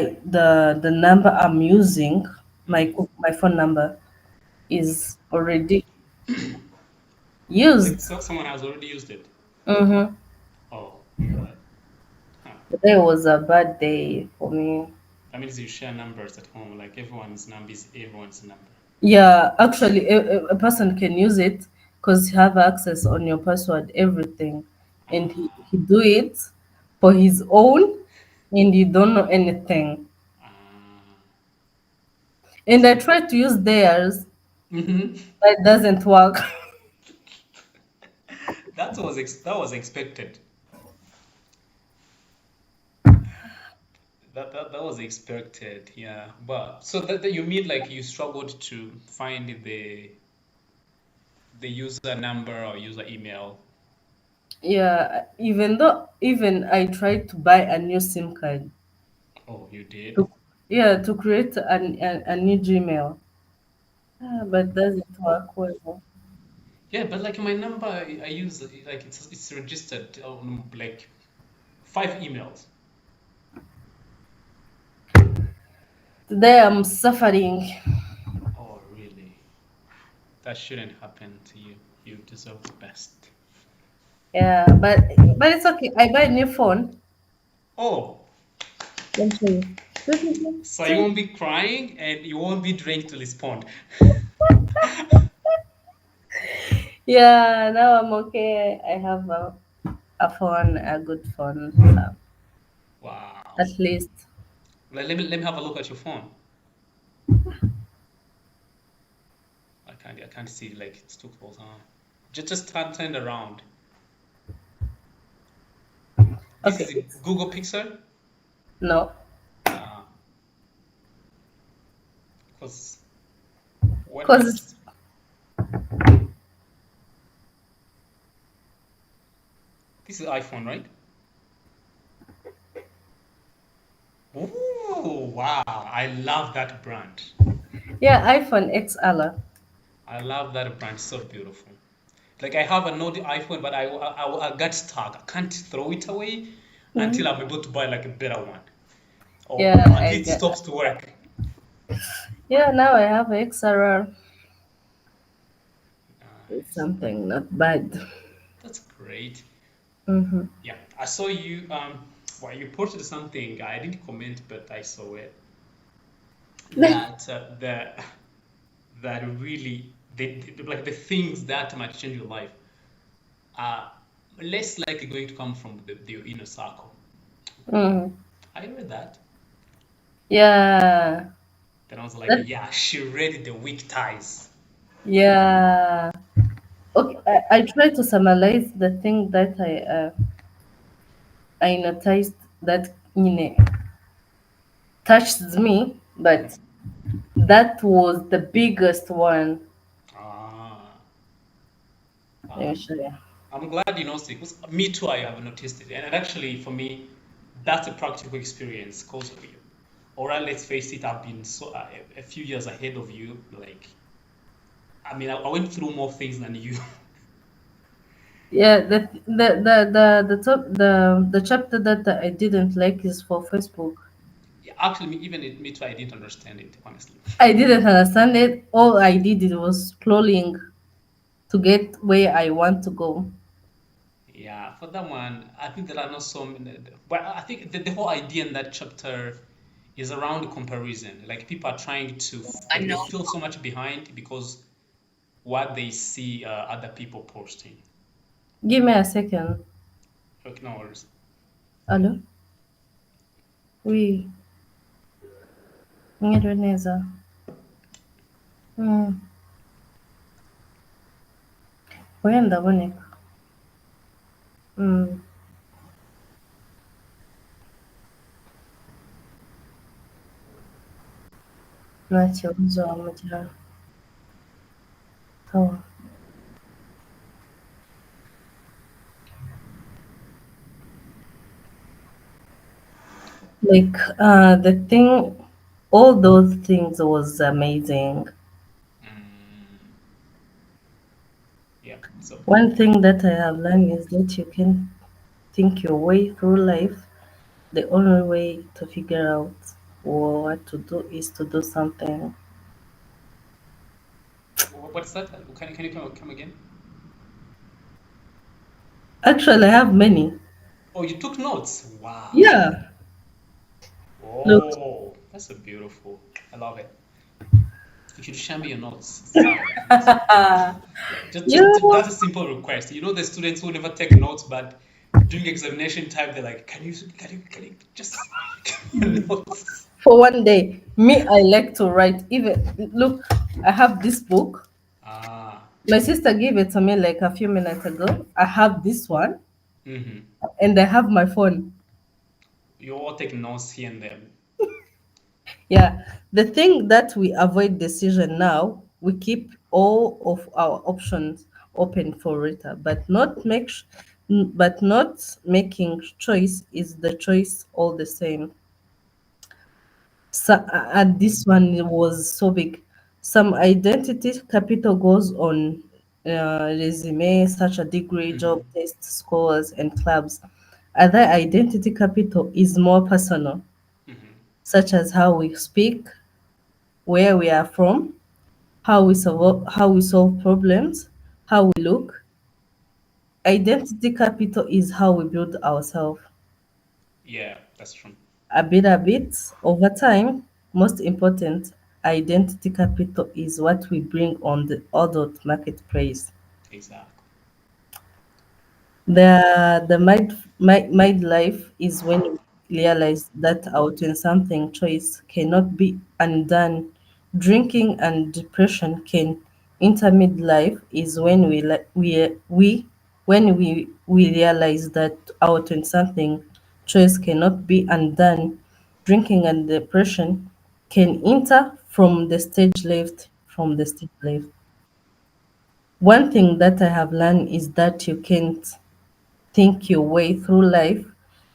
the number I'm using, Mm. my phone number is already used. Like someone has already used it. Mm-hmm. Oh God. Huh. Today was a bad day for me. That means you share numbers at home. Like everyone's number is everyone's number. Yeah, actually, a person can use it because you have access on your password, everything, and Ah. he do it for his own, and you don't know anything. Ah. And I So. try to use theirs, Mhm. but it doesn't work. That was expected. That was expected. Yeah. But so that you mean like you struggled to find the user number or user email. Yeah, even I tried to buy a new SIM card Oh, you did? to to create a new Gmail. But doesn't work well. Yeah, but like my number, I use like it's registered on like 5 emails. Today I'm suffering. Oh, really? That shouldn't happen to you. You deserve the best. Yeah, but it's okay. I buy a new phone. Oh, Let me show you. See, so you see? won't be crying and you won't be drained to respond. Yeah, now I'm okay. I have a phone, a good phone, Wow. at least. Let me have a look at your phone. I can't see like it's too close. Huh? Just turn around. This Okay, is a Google Pixel. no, Uh, because because what? This is iPhone, right? Ooh, wow. I love that brand. yeah, iPhone XL. I love that brand. So beautiful. Like I have an old iPhone, but I got stuck. I can't throw it away until Mhm. I'm able to buy like a better one, Yeah, or until I it get stops that. to work. Yeah, now I have XR. It's Nice. something not bad. That's great. Mm-hmm. Yeah, I saw you. Well, you posted something. I didn't comment, but I saw it. That that really like the things that might change your life are less likely going to come from the inner circle. Wow, Mm-hmm. I read that. Yeah, Then I was like, that, yeah, she read the weak ties. yeah. Okay, I try to summarize the thing that I noticed that touched me, but Mhm. that was the biggest one. Ah, Let me wow. show you. I'm glad you noticed it because me too, I have noticed it. And actually, for me, that's a practical experience because, all right, let's face it, I've been a few years ahead of you. Like, I mean, I went through more things than you. Yeah, the chapter that I didn't like is for Facebook. Yeah, actually, me too, I didn't understand it, honestly. I didn't understand it. All I did it was scrolling to get where I want to go. Yeah, for that one, I think there are not so many, but I think the whole idea in that chapter is around comparison. Like people are trying to, like they feel so much behind because what they see other people posting. Give me a second. Okay, no worries. Hello? Oui, mwiriwe neza. Mm. Oya ndaboneka. Mm. Nta kibazo wamugira. Sawa. Like the thing, all those things was amazing. Mm, yeah. So One thing that I have learned is that you can think your way through life the only way to figure out. What to do is to do something. What's that? Can you come again? Actually, I have many. Oh, you took notes. Wow. Yeah. Look. Oh, that's a beautiful. I love it. You should share me your notes sometime. Please. That's a Yeah. simple request. You know, the students who never take notes, but during examination time, they're like, can you just give me notes? For one day, me, I like to write. Even look, I have this book. Ah, My sister gave it to me like a few minutes ago. I have this one, mm-hmm. and I have my phone. You all take notes here and there. Yeah, the thing that we avoid decision now, we keep all of our options open for Rita, but not making choice is the choice all the same. So, and this one was so big. Some identity capital goes on resume, such a degree, job, Mm-hmm. test scores, and clubs. Other identity capital is more personal, Mm-hmm. such as how we speak, where we are from, how we solve problems, how we look. Identity capital is how we build ourselves. Yeah, that's true. A bit over time. Most important, identity capital is what we bring on the adult marketplace. Exactly. The life is when we realize that our 20 something choice cannot be undone. Drinking and depression can enter midlife is when we realize that our 20 something choice cannot be undone. Drinking and depression can enter from the stage left. One thing that I have learned is that you can't think your way through life.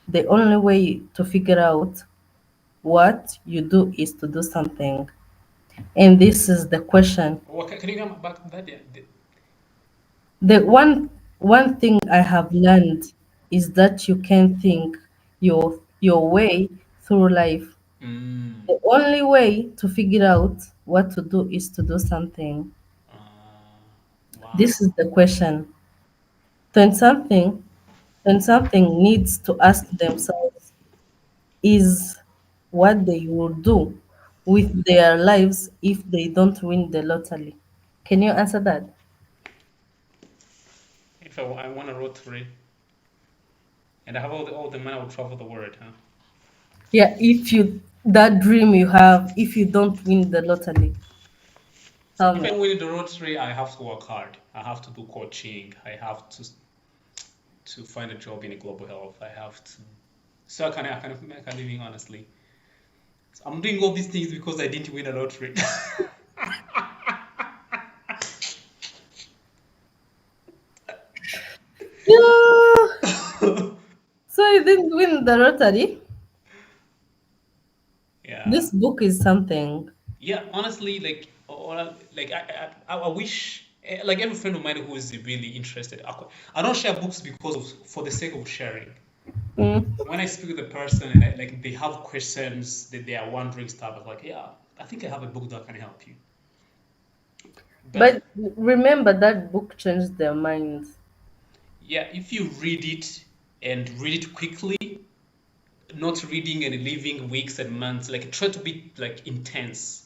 The only way to figure out what you do is to do something. And this is the question. Can you come back to that? Yeah. The one thing I have learned is that you can think your way through life. Mm, The only way to figure out what to do is to do something. This wow. is the question. When something when something needs to ask themselves is what they will do with their lives if they don't win the lottery. Can you answer that? If I want a rotary and I have all the money, I will travel the world, huh? Yeah, if you that dream you have, if you don't win the lottery, tell If me. I win the rotary, I have to work hard. I have to do coaching. I have to find a job in global health. I have to. So I can make a living honestly. So I'm doing all these things because I didn't win a lottery. Yeah. So you didn't win the lottery. Yeah. This book is something. Yeah, honestly, like I wish like every friend of mine who is really interested. I don't share books because of for the sake of sharing. Mm. When I speak with a person and like they have questions that they are wondering stuff, I'm like, yeah, I think I have a book that can help you. But But remember that book changed their minds. yeah, if you read it and read it quickly, not reading and leaving weeks and months, like try to be like intense.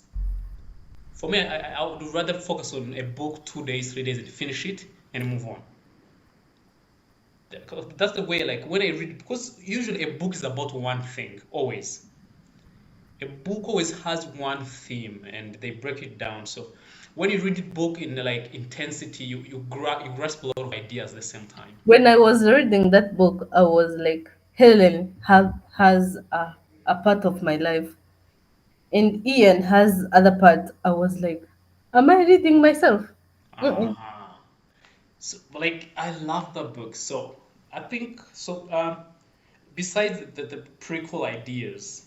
For me, I would rather focus on a book 2 days, 3 days, and finish it and move on. That's the way, like when I read, because usually a book is about one thing, always. A book always has one theme and they break it down. So when you read a book in like intensity, you grasp a lot of ideas at the same time. When I was reading that book, I was like, Helen has a part of my life, and Ian has other part. I was like, am I reading myself? Mm-mm. Uh-huh. So like I love the book. So I think so. Besides the prequel ideas,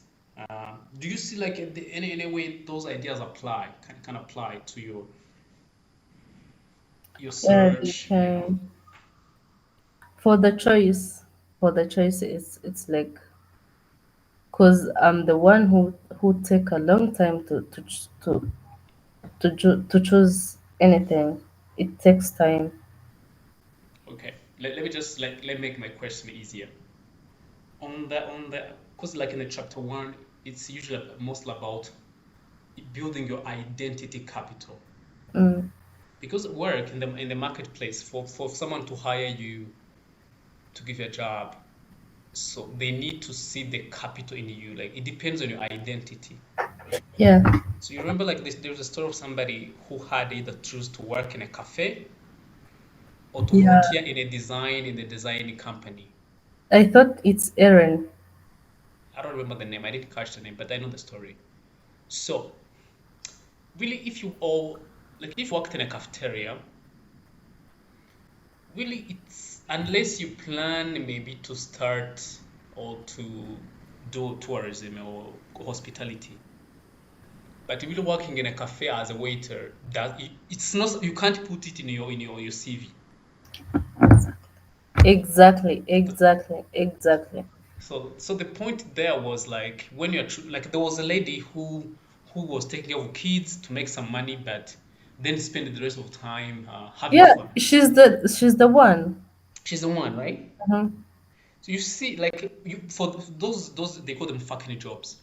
do you see like any way those ideas apply can apply to your Yeah, they search? You know. can. For the choice, it's like, cause I'm the one who take a long time to choose anything. It takes time. Okay, let me just let me make my question easier. On the because like in the chapter one, it's usually mostly about building your identity capital. Mm. Because work in the marketplace for someone to hire you to give you a job, so they need to see the capital in you. Like it depends on your identity. Yeah, So you remember like this, there's a story of somebody who had either choose to work in a cafe or to yeah. volunteer in the designing company. I thought it's Aaron. I don't remember the name. I didn't catch the name, but I know the story. So really, if you all like if you worked in a cafeteria, really it's unless you plan maybe to start or to do tourism or hospitality. But really working in a cafe as a waiter, that it's not you can't put it in your CV. Exactly, exactly, exactly. So the point there was like when you're like there was a lady who was taking care of kids to make some money, but then spend the rest of the time having Yeah, fun. she's the one. She's the one, right? Mhm. So you see, like you for those they call them fucking jobs.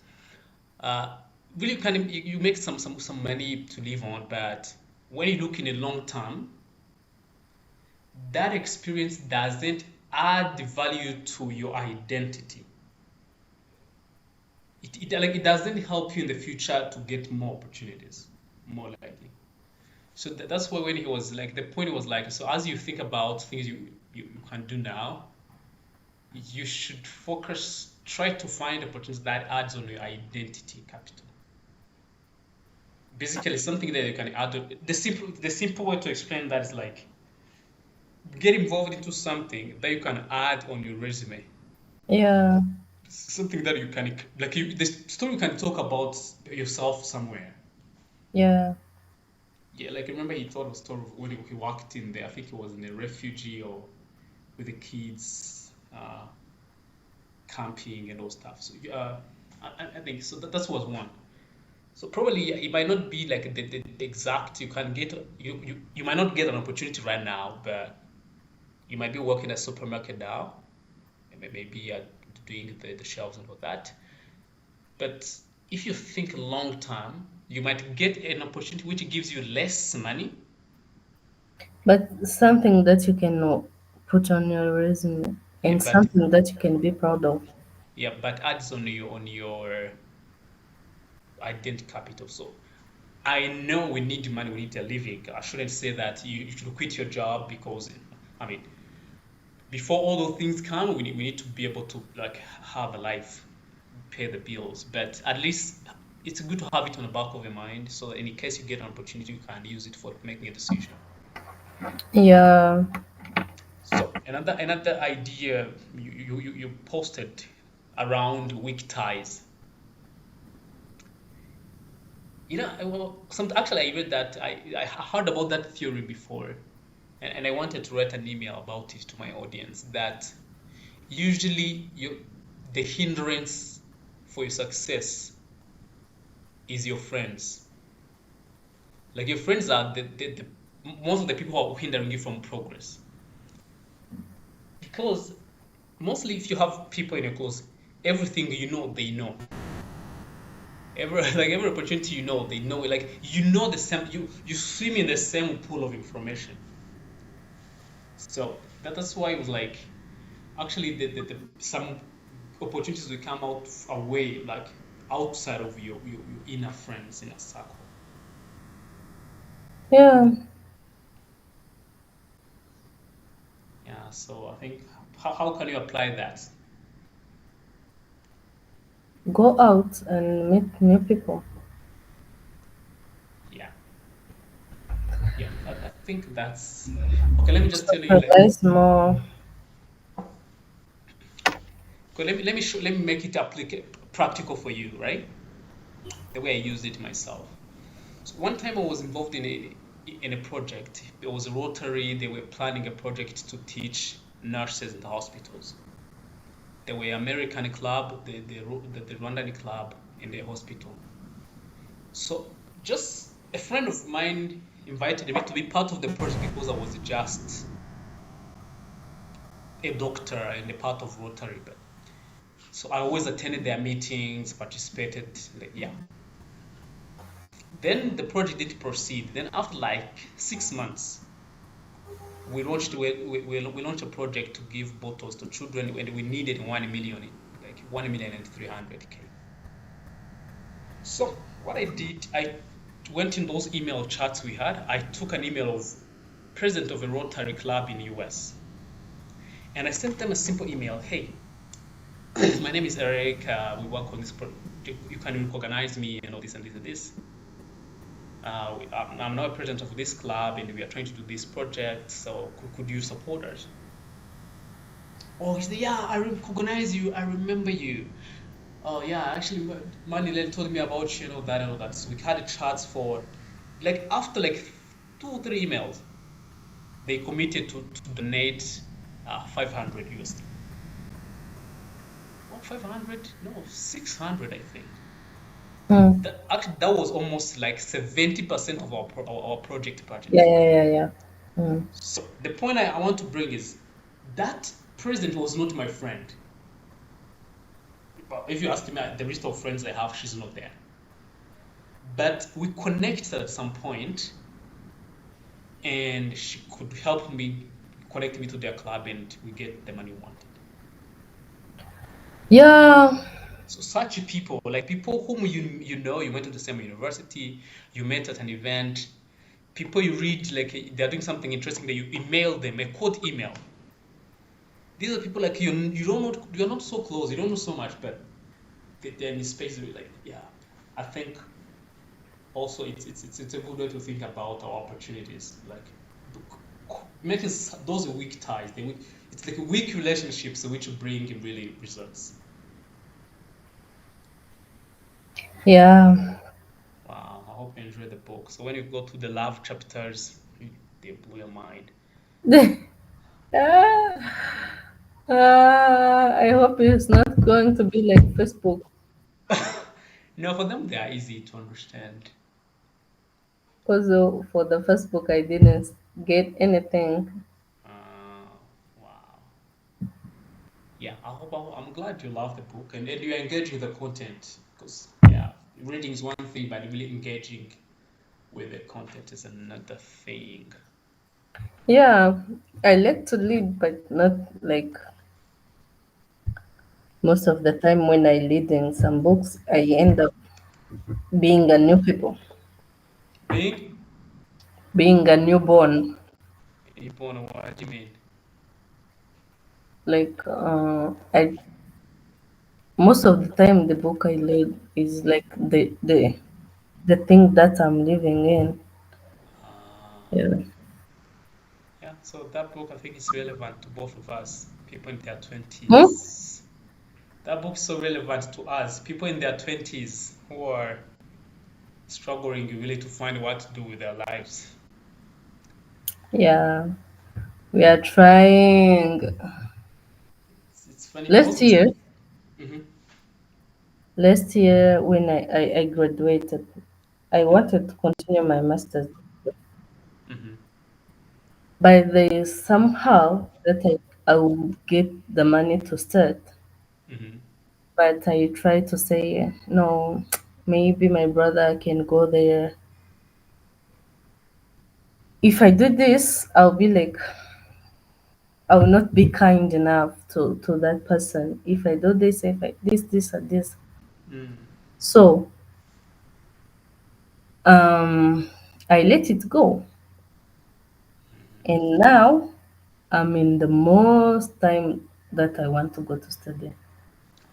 Uh, really, you can you make some money to live on, but when you look in the long term, that experience doesn't add the value to your identity. It doesn't help you in the future to get more opportunities, more likely. So that's why when he was like the point was like so as you think about things you can do now, you should focus try to find opportunities that adds on your identity capital. Basically something that you can add. The simple way to explain that is like get involved into something that you can add on your resume, Yeah, something that you can like the story you can talk about yourself somewhere. yeah. Yeah, like remember he told a story of when he walked in there. I think he was in a refugee or with the kids camping and all stuff. So I think so that was one. So probably yeah, it might not be like the exact you can get you might not get an opportunity right now, but you might be working at a supermarket now, and maybe doing the shelves and all that. But if you think long term, you might get an opportunity which gives you less money, But something that you can put on your resume yeah, and but something that you can be proud of. yeah, but adds on your identity capital. So I know we need money, we need a living. I shouldn't say that you should quit your job because I mean before all those things come, we need to be able to like have a life, pay the bills. But at least it's good to have it on the back of your mind, so that in case you get an opportunity, you can use it for making a decision. Yeah, So another idea you posted around weak ties. Well, actually I read that I heard about that theory before, and I wanted to write an email about it to my audience that usually the hindrance for your success is your friends. Like your friends are the most of the people who are hindering you from progress. Because mostly if you have people in your close, everything you know, they know. Every opportunity they know it. Like the same you swim in the same pool of information. So that's why it was like actually the some opportunities will come out away like outside of your inner friends inner circle. yeah. Yeah, so I think how can you apply that? Go out and meet new people. Yeah, yeah, I think that's okay. Let me just tell you like Socialize more. okay, let me make it practical for you, right? The way I used it myself. So one time I was involved in a project. There was a Rotary. They were planning a project to teach nurses in the hospitals. There were American club, the Rwandan club, in the hospital. So just a friend of mine invited me to be part of the project because I was just a doctor and a part of Rotary. But so I always attended their meetings, participated. Like, yeah. Then the project did proceed. Then after like 6 months, we launched a project to give bottles to children, and we needed 1 million, like 1 million and 300K. So what I did, I went in those email chats we had. I took an email of president of a Rotary Club in US, and I sent them a simple email. Hey, my name is Eric. We work on this project. You can recognize me and all this and this and this. I'm now a president of this club, and we are trying to do this project. So could you support us? Oh, he said, yeah, I recognize you. I remember you. Oh, yeah, actually, Manilel told me about you, that and all that. So we had a chats for, like, after like 2 or 3 emails, they committed to donate 500 USD. Oh, 500? No, 600, I think. Mm. That was almost like 70% of our project Yeah, budget. yeah, yeah, yeah. Mm. So the point I want to bring is that president was not my friend. Well, if you ask me, the list of friends I have, she's not there. But we connected at some point, and she could help me connect me to their club, and we get the money we wanted. Yeah, So such people, like people whom you went to the same university, you met at an event, people you read, like they're doing something interesting that you email them, a cold email. These are people like you're not so close, you don't know so much, but they're in space where like, yeah. I think also it's a good way to think about our opportunities, like making those weak ties. It's like weak relationships which bring really results. yeah. Wow, I hope you enjoy the book. So when you go to the love chapters, they blow your mind. Ah, I hope it's not going to be like Facebook, No, for them they are easy to understand. because for the Facebook I didn't get anything. Uh, wow. Yeah, I'm glad you love the book and you're engaging the content because yeah, reading is one thing, but really engaging with the content is another thing. Yeah, I like to lead, but not like most of the time when I lead in some books, I end up being a new people, Being being a newborn. Nippon, what do you mean? Like I most of the time the book I read is like the thing that I'm living in. Uh, Yeah. yeah, so that book I think is relevant to both of us, people in their Hmm? 20s. That book's so relevant to us, people in their 20s who are struggling really to find what to do with their lives. Yeah. We are trying. It's funny Last because year, Mhm, last year when I graduated, I wanted to continue my master's, mhm, but there is somehow that I will get the money to start. mhm, But I try to say, no, maybe my brother can go there. If I do this, I'll be like, I will not be kind enough to that person. If I do this, if I this, or this. mm, So I let it go. mhm. And now I'm in the most time that I want to go to study.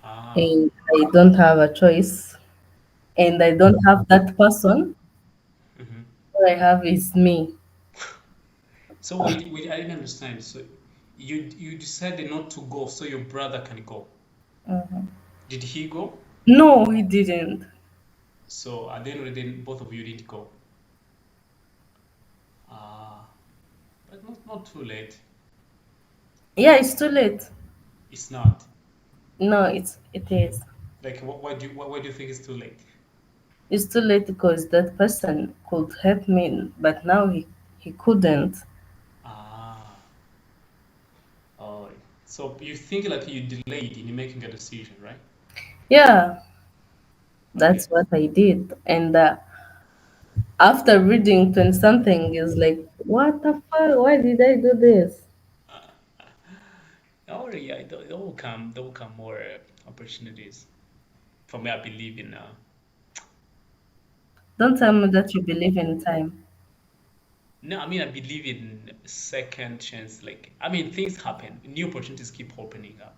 Ah, And I don't have a choice. And I don't have that person. mhm. All I have is me. So wait, I didn't understand. So you decided not to go so your brother can go. Did he go? No, he didn't. So at the end of the day, both of you didn't go. Ah, but not too late. Yeah, it's too late. It's not. No, it is. Like, why do you think it's too late? It's too late because that person could help me, but now he couldn't. Ah, oh, so you think like you delayed in making a decision, right? Yeah, Okay. that's what I did. And after reading 20 something, is like, what the fuck? Why did I do this? Oh yeah, there will come more opportunities. For me, I believe in Don't tell me that you believe in time. no, I mean I believe in second chance. Like I mean things happen, new opportunities keep opening up.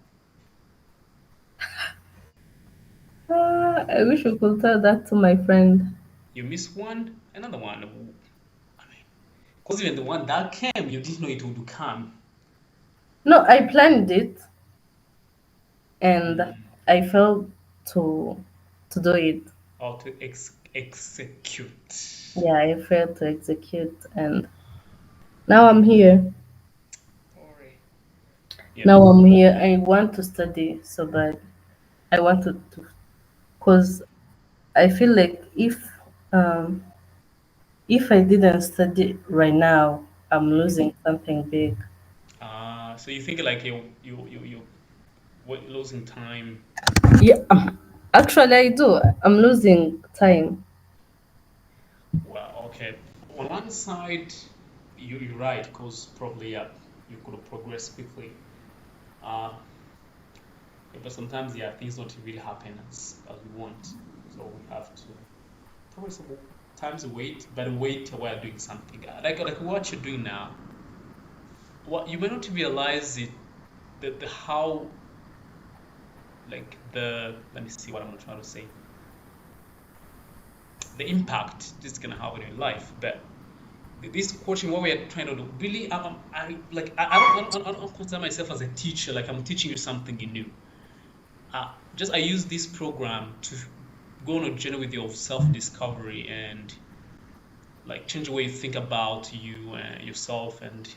I wish you could tell that to my friend. You miss one, another one. I mean, because even the one that came, you didn't know it would come. No, I planned it and Mm. I failed to to do it. Or to execute. Yeah, I failed to execute, and now I'm here. Sorry. Yeah. Now I'm here. I want to study so bad. I want to, cause I feel like if I didn't study right now, I'm Hmm. losing something big. So you think like you losing time. Yeah, actually I do. I'm losing time. Well, okay. On one side, you're right, because probably you could have progressed quickly. Uh, yeah, but sometimes yeah, things don't really happen as we want. So we have to probably sometimes wait, but wait while doing something. Like what you're doing now. What you may not realize it the how like the let me see what I'm trying to say. The impact this is gonna have on your life, but this coaching, what we are trying to do, really, I don't consider myself as a teacher. Like I'm teaching you something new. Just I use this program to go on a journey with your self-discovery and like change the way you think about you and yourself and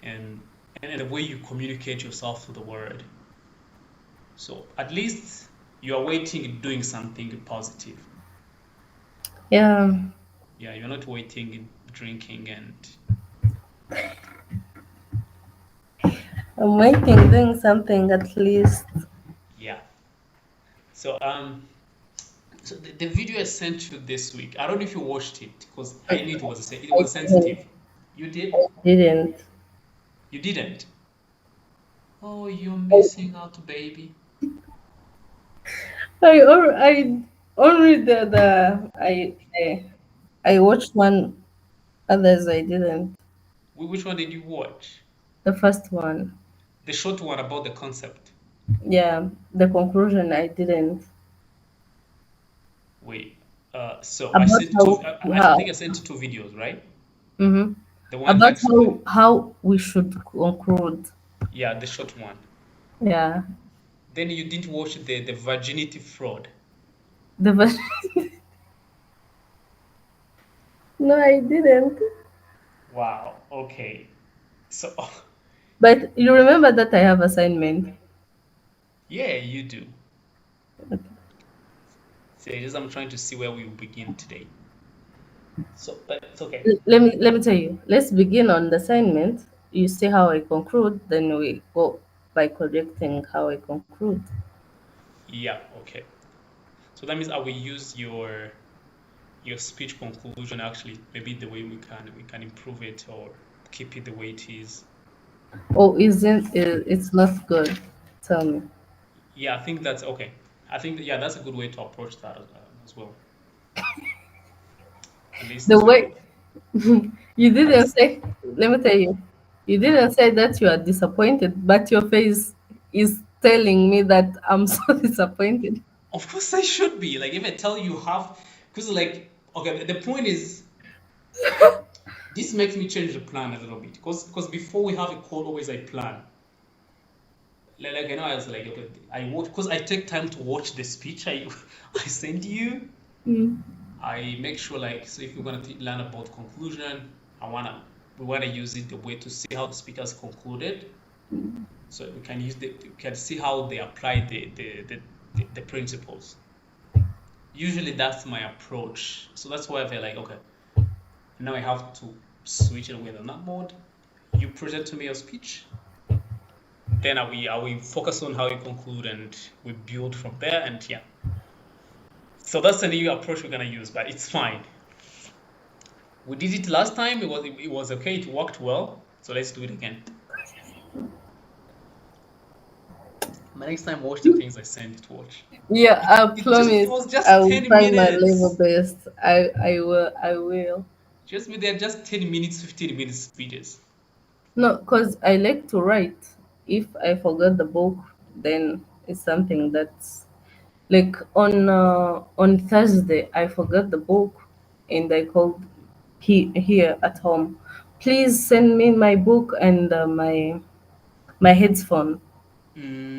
and the way you communicate yourself to the world. So at least you are waiting and doing something positive. Yeah, Yeah, you're not waiting and drinking and I'm waiting, doing something at least. yeah. So so the video I sent you this week, I don't know if you watched it because I knew it I was didn't. sensitive. You did? Didn't. You didn't? Oh, you're missing out, baby. I only I watched one. Others I didn't. Which one did you watch? The first one. The short one about the concept. Yeah, the conclusion I didn't. Wait. So I About sent two. how I think I sent two videos, right? mhm. The one About explain. how we should conclude. Yeah, the short one. Yeah. Then you didn't watch the virginity fraud. The no, I didn't. Wow. Okay. So But you remember that I have assignment. yeah, you do. So just I'm trying to see where we will begin today. So, but it's okay. Let me tell you. Let's begin on the assignment. You see how I conclude, then we go by correcting how I conclude. Yeah. Okay. So that means I will use your speech conclusion actually maybe the way we can improve it or keep it the way it is. Oh, isn't it? It's not good. Tell me. Yeah, I think that's okay. I think that, yeah, that's a good way to approach that as well. At least The to way you at didn't least say, let me tell you, you didn't say that you are disappointed, but your face is telling me that I'm so disappointed. of course I should be like if I tell you half because like okay the point is this makes me change the plan a little bit because before we have a call always I plan like you know I was like okay I watch because I take time to watch the speech I I send you. Mm. I make sure like so if we're gonna learn about conclusion, we wanna use it the way to see how the speakers concluded, so we can use we can see how they apply the the principles. Usually that's my approach. So that's why I feel like, okay, now I have to switch it with another mode. You present to me your speech, then I will focus on how you conclude and we build from there. And yeah, so that's the new approach we're gonna use, but it's fine. We did it last time. It was okay. It worked well. So let's do it again. But next time, watch the things I send you to watch. Yeah, It I it promise was I just will 10 try my level minutes. best. I will. Just me there, just 10 minutes, 15 minutes speeches. No, because I like to write. If I forgot the book, then it's something that's like on Thursday I forgot the book, and I called here at home. Please send me my book and my headphone.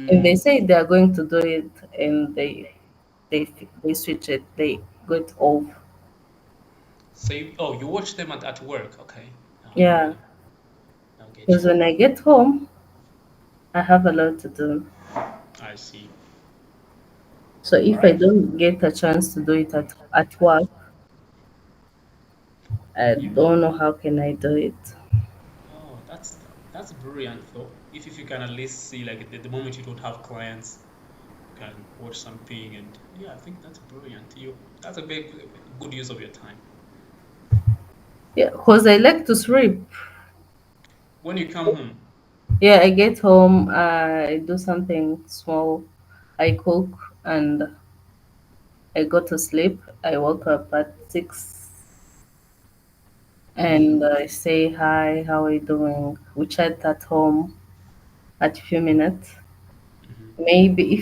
And they Mm, say they are going to do it, and they switch it. They go it off. so you watch them at work, okay? Yeah, I'll get because you. when I get home, I have a lot to do. I see. So All if I right. don't get a chance to do it at work, I You don't know how can I do it. Oh, that's brilliant though. If you can at least see like the moment you don't have clients, you can watch something and yeah, I think that's brilliant. That's a very good use of your time. Yeah, because I like to sleep. When you come home, Yeah, I get home, I do something small, I cook, and I go to sleep. I woke up at 6, and mm, I say hi, how are you doing? We chat at home at few minutes. hmm Maybe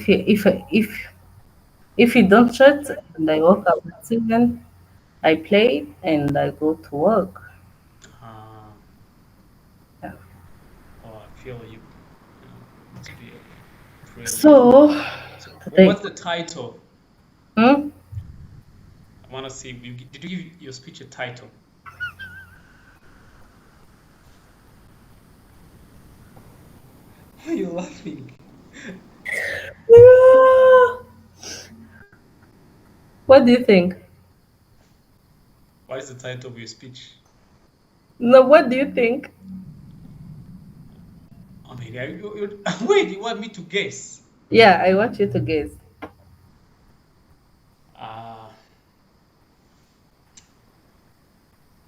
if you don't chat and I woke up at 7, I play and I go to work. uh, Yeah. oh, I feel you. Must be brilliant. So So, today, what's the title? hmm? I want to see. Did you give your speech a title? Why are you laughing? Yeah. What do you think? What is the title of your speech? No, what do you think? I mean, wait, you want me to guess? Yeah, I want you to guess. Uh,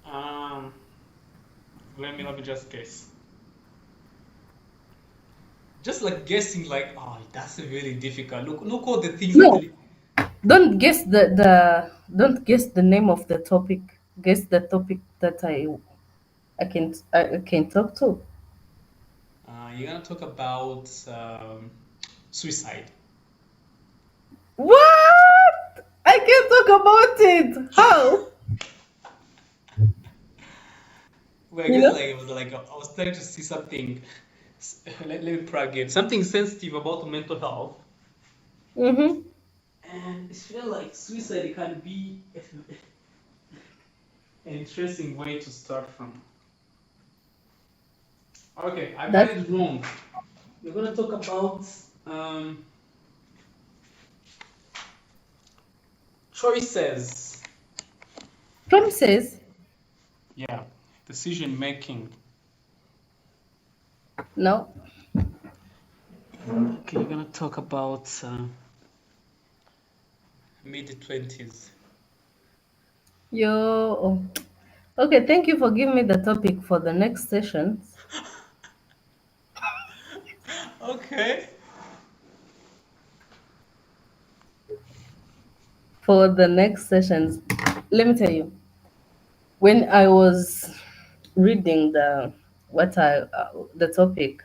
um, let me just guess. Just like guessing, like, oh, that's really difficult. Look all the things No, actually. don't guess the don't guess the name of the topic. Guess the topic that I can talk to. You're gonna talk about suicide. What? I can talk about it. How? Well, I You guess know? like I was trying to see something. Let me try again. Something sensitive about mental health. Mm-hmm. And it feels like suicide can be an interesting way to start from. Okay, I got That's it wrong. We're gonna talk about um, choices. promises. Yeah, decision making. No. Okay, we're gonna talk about mid 20s. Yo. Oh. Okay, thank you for giving me the topic for the next sessions. Okay. For the next sessions, let me tell you, when I was reading the topic,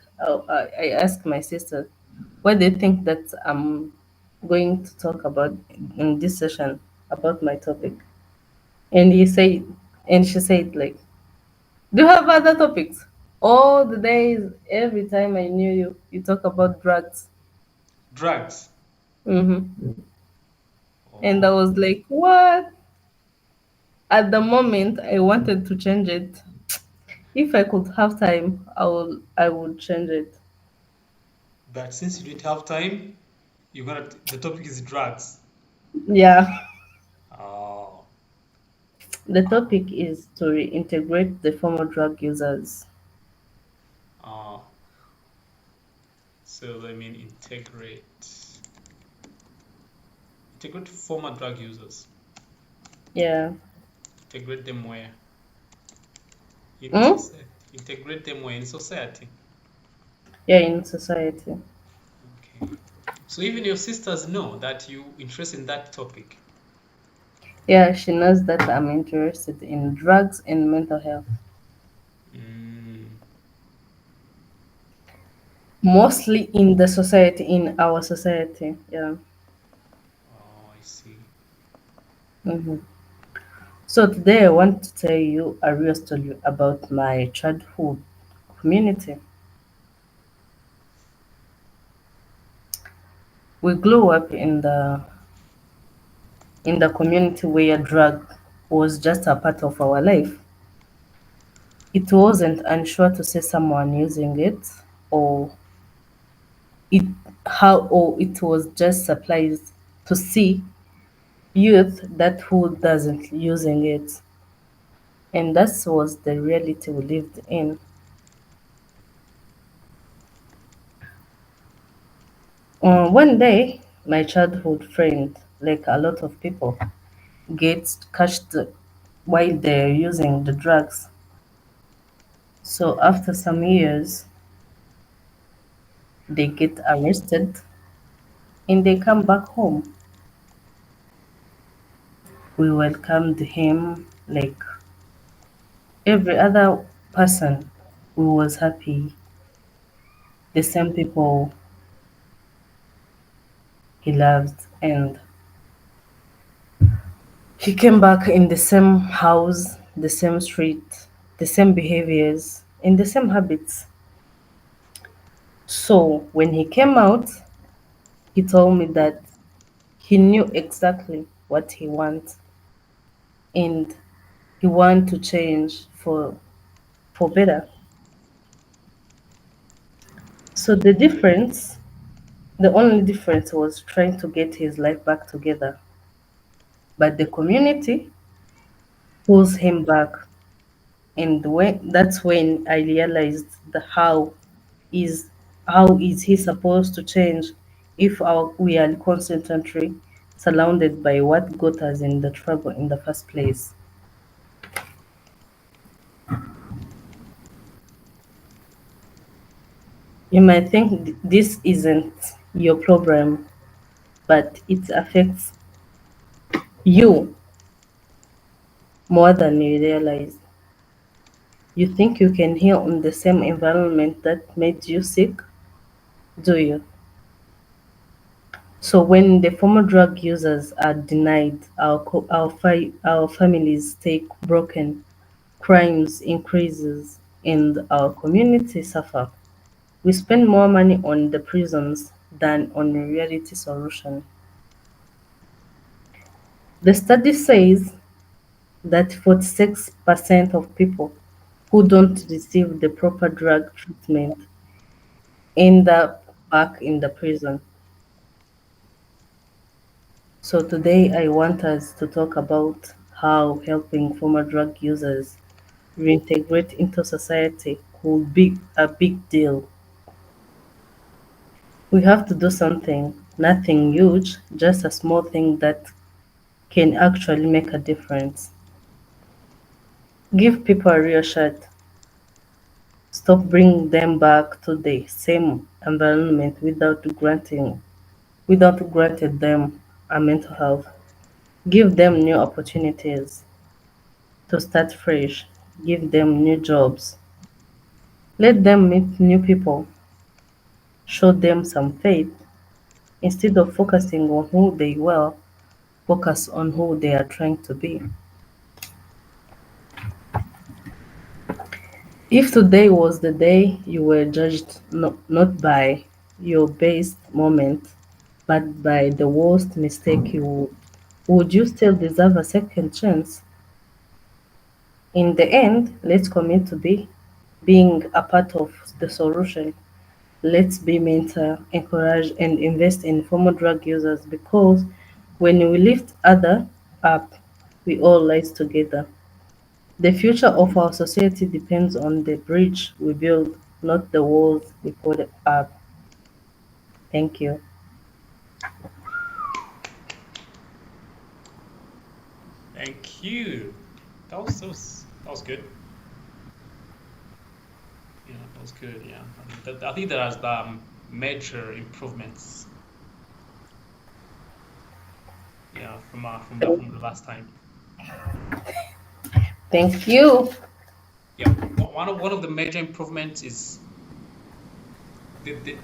I asked my sister, "What do you think that I'm going to talk about in this session about my topic?" And he said, and she said, like, "Do you have other topics?" All the days, every time I knew you, you talk about drugs. Drugs. Mm-hmm. And I Oh, was like, "What?" At the moment, I wanted to change it. If I could have time, I would change it. but since you didn't have time, the topic is drugs. Yeah, Oh, the oh, topic is to reintegrate the former drug users. oh. So I mean, integrate former drug users. Yeah. Integrate them where in Hmm? society. Integrate them where in society. Yeah, in society. Okay. So even your sisters know that you interest in that topic. Yeah, she knows that I'm interested in drugs and mental health. Mm. Mostly in the society, in our society. Yeah. Oh, I see. hmm So today I want to tell you a real story about my childhood community. We grew up in the community where drug was just a part of our life. It wasn't unsure to see someone using it or it or it was just surprised to see youth that who doesn't using it. And that was the reality we lived in. One day, my childhood friend, like a lot of people, gets catched while they're using the drugs. So after some years, they get arrested and they come back home. We welcomed him like every other person who was happy, the same people he loved, and he came back in the same house, the same street, the same behaviors, and the same habits. So when he came out, he told me that he knew exactly what he wants and he wanted to change for better. So the only difference was trying to get his life back together. But the community pulls him back. And that's when I realized the is how is he supposed to change if we are constantly surrounded by what got us in the trouble in the first place. You might think this isn't your problem, but it affects you more than you realize. You think you can heal in the same environment that made you sick, do you? So when the former drug users are denied, our families stay broken, crimes increases, and our community suffer. We spend more money on the prisons than on a reality solution. The study says that 46% of people who don't receive the proper drug treatment end up back in the prison. So today I want us to talk about how helping former drug users reintegrate into society could be a big deal. We have to do something, nothing huge, just a small thing that can actually make a difference. Give people a real shot. Stop bringing them back to the same environment without granting them a mental health. Give them new opportunities to start fresh. Give them new jobs. Let them meet new people. Show them some faith. Instead of focusing on who they were, focus on who they are trying to be. If today was the day you were judged not by your best moment, but by the worst mistake would you still deserve a second chance? In the end, let's commit to being a part of the solution. Let's be mentor, encourage, and invest in former drug users because when we lift other up, we all rise together. The future of our society depends on the bridge we build, not the walls we put up. Thank you. Thank you. That was good. Yeah, that was good. Yeah, I think there are major improvements. Yeah, from the last time. Thank you. Yeah, one of the major improvements is the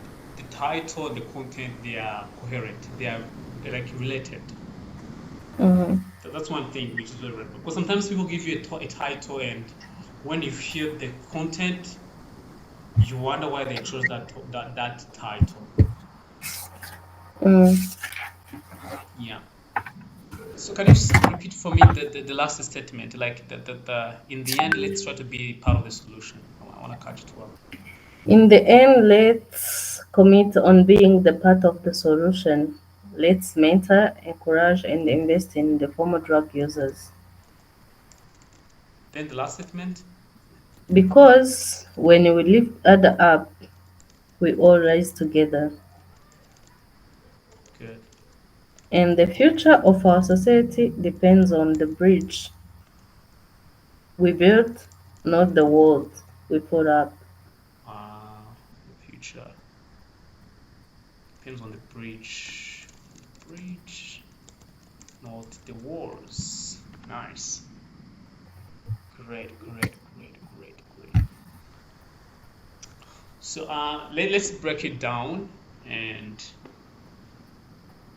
title and the content. They are coherent. They're like related. Mhm. That's one thing which is very relevant. Because sometimes people give you a title, and when you hear the content, you wonder why they chose that title. Mm. Yeah. So can you repeat for me the last statement? Like the in the end, let's try to be part of the solution. I want to catch it well. In the end, let's commit on being the part of the solution. Let's mentor, encourage, and invest in the former drug users. Then the last statement. Because when we lift other up, we all rise together. Good. And the future of our society depends on the bridge we built, not the walls we put up. The future depends on the bridge. Bridge, not the walls. Nice. Great, great, great, great, great. So let's break it down and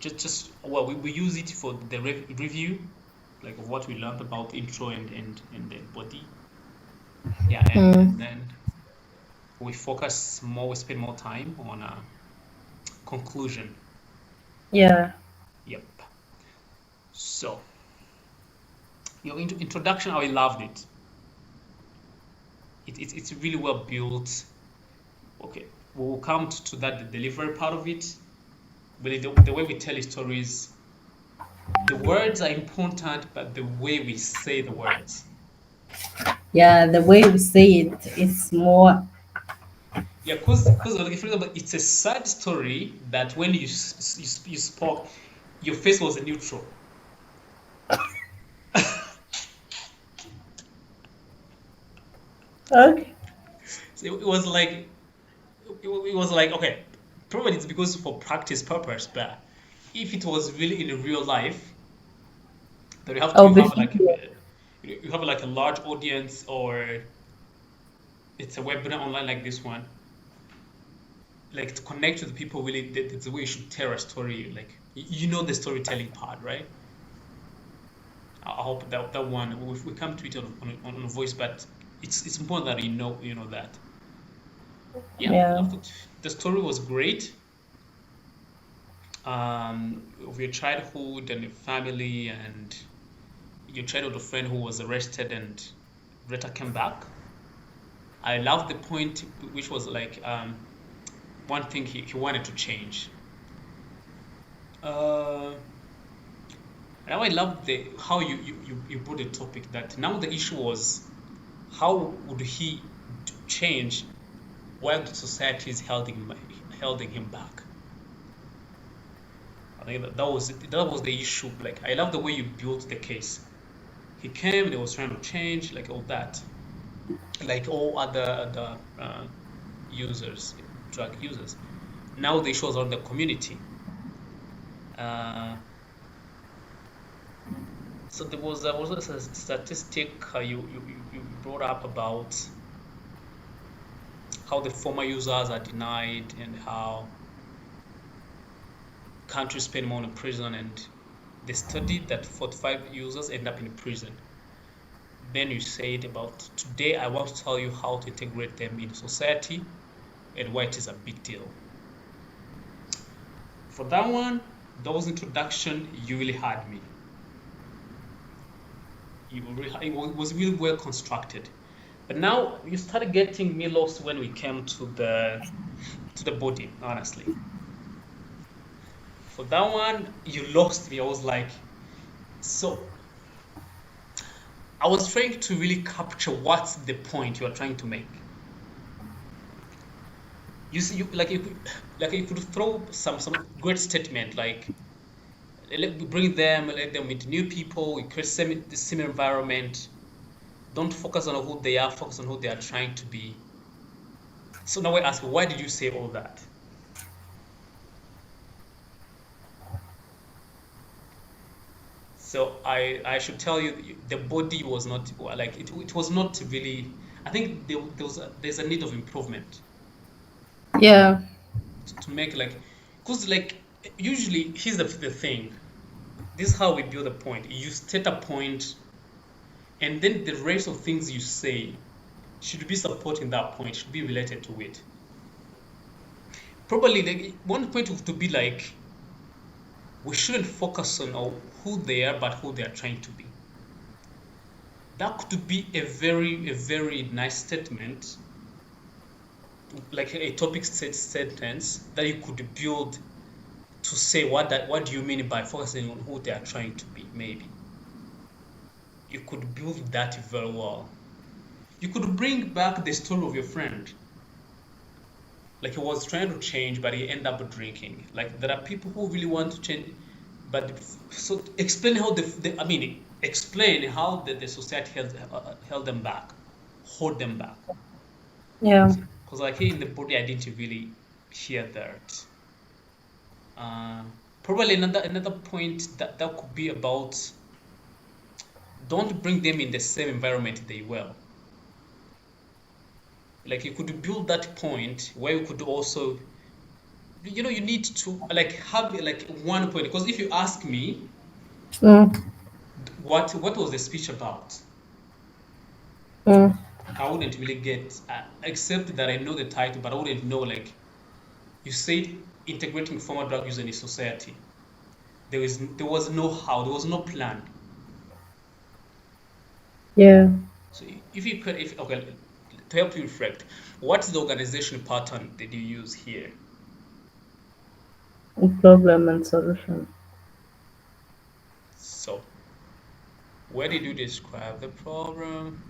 just well we use it for the review like of what we learned about intro and then body. Yeah, and Mm, then we spend more time on conclusion. yeah, Yep. So your introduction, I loved it. It's really well built. Okay, we'll come to that the delivery part of it, but the way we tell stories, the words are important, but the way we say the words. yeah, the way we say it is more. Yeah, because like, for example, it's a sad story that when you spoke, your face was neutral. Okay. So it was like it was like okay, probably it's because for practice purpose, but if it was really in real life, then I'll you be have like fine. you have like a large audience or it's a webinar online like this one, like to connect with the people really that's the way you should tell a story. Like you know the storytelling part, right? I hope that one we come to it on a voice, but it's important that you know that. Yeah, I Yeah. thought the story was great. Of your childhood and your family and your childhood friend who was arrested and later came back. I love the point which was like one thing he wanted to change. Uh, now I love the how you brought the topic that now the issue was how would he change while the society is holding him back. I think that was the issue. Like I love the way you built the case. He came, they was trying to change, like all that, like all other users, drug users. Now the issues on the community. Uh, so there was also a statistic you brought up about how the former users are denied and how countries spend more in prison and they studied that 45 users end up in prison. Then you said about today I want to tell you how to integrate them in society and why it is a big deal. For that one, those introduction you really had me. It was really well constructed. But now you started getting me lost when we came to to the body, honestly. For that one, you lost me. I was like, so I was trying to really capture what's the point you are trying to make. You see, like you could throw some great statement like bring them, let them meet new people, we create the similar environment. Don't focus on who they are, focus on who they are trying to be. So now I ask, why did you say all that? So I should tell you the body was not like it was not really. I think there's a need of improvement Yeah. to make like because like usually here's the thing. This is how we build a point. You state a point, and then the rest of things you say should be supporting that point, should be related to it. Probably the one point to be like we shouldn't focus on who they are, but who they are trying to be. That could be a very nice statement, like a topic sentence that you could build to say what do you mean by focusing on who they are trying to be. Maybe you could build that very well. You could bring back the story of your friend. Like he was trying to change, but he ended up drinking. Like there are people who really want to change, but so explain how I mean, explain how the society held them back, hold them back. Yeah. Because like here in the body, I didn't really hear that. Uh, Probably another point that could be about don't bring them in the same environment they were. Like you could build that point where you could also you need to like have like one point because if you ask me Mm. what was the speech about, Mm. I wouldn't really get except that I know the title, but I wouldn't know like you said integrating former drug use in a society. There was no how, there was no plan. Yeah. So if you could if okay to help you reflect, what's the organization pattern that you use here? Problem and solution. So where did you describe the problem?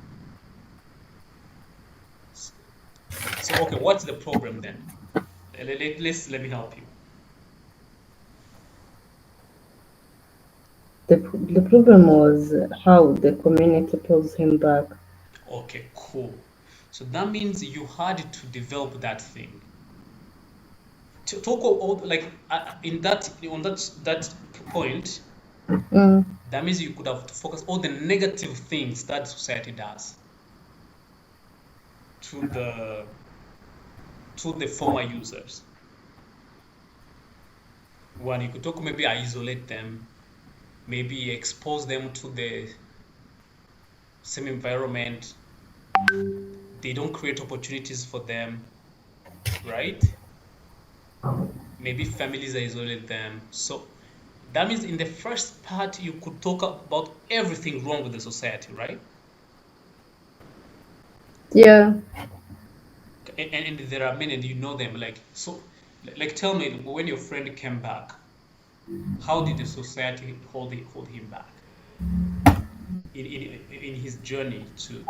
So okay, what's the problem then? Let me help you. The problem was how the community pulls him back. Okay, cool. So that means you had to develop that thing. To talk all like in that on that point, Mm. that means you could have to focus all the negative things that society does to the former users. One, you could talk maybe isolate them, maybe expose them to the same environment. They don't create opportunities for them, right? Maybe families isolate them. So that means in the first part, you could talk about everything wrong with the society, right? Yeah. And there are many, and you know them. Like, so, like, tell me, when your friend came back, how did the society hold him back in his journey to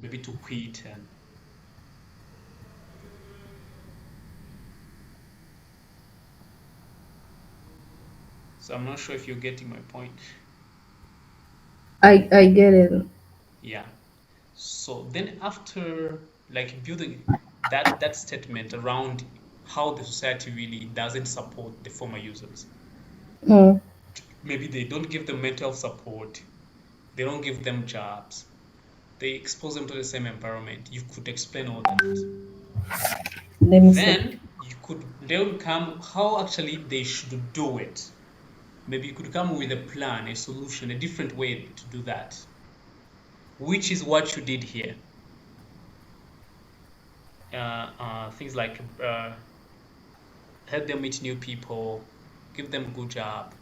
maybe to quit? And so I'm not sure if you're getting my point. I get it. Yeah. So then after like building that statement around how the society really doesn't support the former users, Mm. maybe they don't give them mental support, they don't give them jobs, they expose them to the same environment. You could explain all that. Let me see. Then you could then come how actually they should do it. Maybe you could come with a plan, a solution, a different way to do that, which is what you did here. Things like help them meet new people, give them a good job.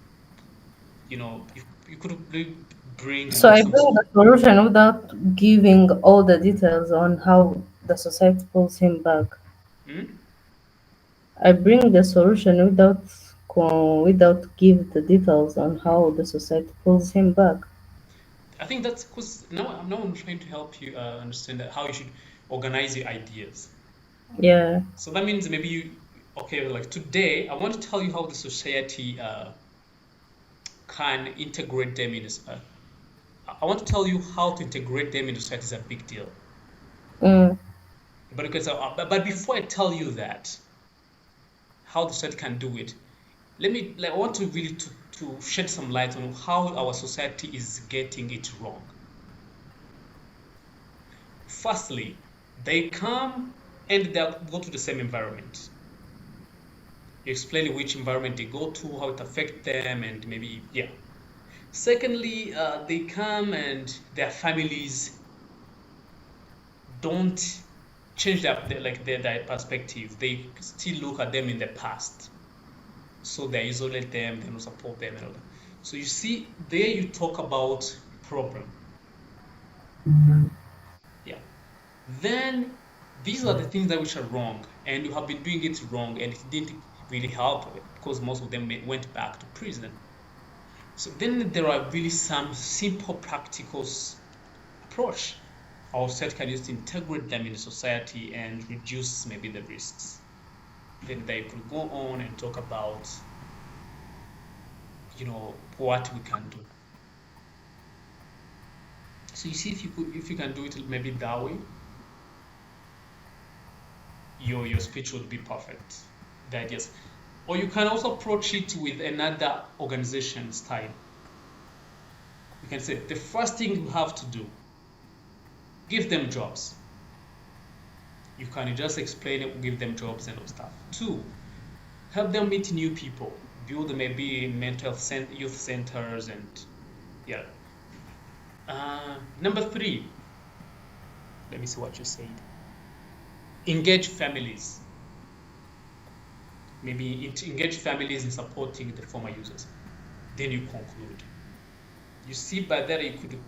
You could really bring So like I some. built a solution without giving all the details on how the society pulls him back. Hmm? I bring the solution without give the details on how the society pulls him back. I think that's because now I'm trying to help you understand that how you should organize your ideas. Yeah. So that means maybe okay, like today, I want to tell you how the society can integrate them in this. I want to tell you how to integrate them into society is a big deal. Mm. But because but before I tell you that, how the society can do it, I want to really to shed some light on how our society is getting it wrong. Firstly, they come and they go to the same environment. You explain which environment they go to, how it affects them, and maybe yeah. Secondly, they come and their families don't change their perspective. They still look at them in the past, so they isolate them, they don't support them, and all that. So you see, there you talk about problem. Yeah. Then these are the things that which are wrong, and you have been doing it wrong, and it didn't really help because most of them went back to prison. So then there are really some simple practical approach our state can use to integrate them in the society and reduce maybe the risks. Then they could go on and talk about, what we can do. So you see, if you can do it maybe that way, your speech would be perfect. The ideas, or you can also approach it with another organization style. You can say the first thing you have to do, give them jobs. You can just explain it, give them jobs and all stuff. Two, help them meet new people, build maybe mental youth centers, and yeah. Number three, let me see what you said. Engage families. Maybe engage families in supporting the former users. Then you conclude. You see, by that you could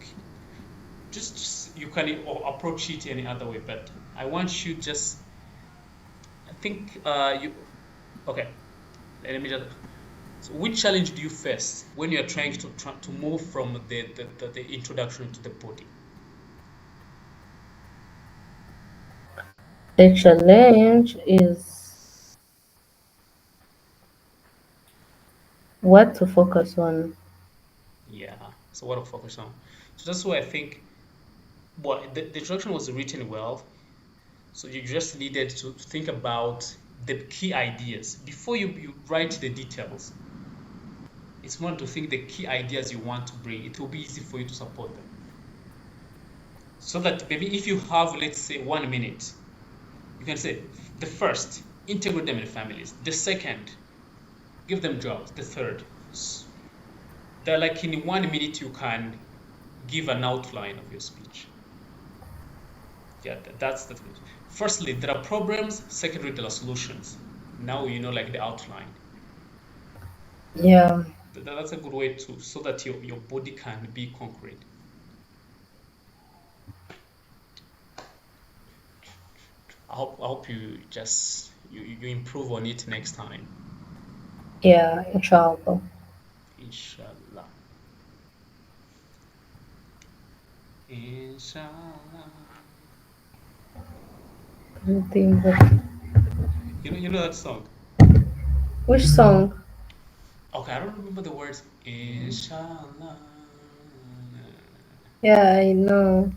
you can approach it any other way, but I want you just. I think you okay. Let me just. So which challenge do you face when you are trying to move from the introduction to the body? The challenge is what to focus on. Yeah. So what to focus on? So that's why I think. Well, the introduction was written well, so you just needed to think about the key ideas before you write the details. It's more to think the key ideas you want to bring. It will be easy for you to support them. So that maybe if you have, let's say, 1 minute, you can say the first, integrate them in families. The second, give them jobs. The third, they're like in 1 minute you can give an outline of your speech. Yeah, that's the thing. Firstly, there are problems. Secondly, there are solutions. Now you know like the outline. Yeah. That's a good way to so that your body can be concrete. I hope you just you improve on it next time. Yeah, inshallah. Inshallah. Inshallah. Anything but- You know that song? Which song? Okay, I don't remember the words. Inshallah. Yeah, I know.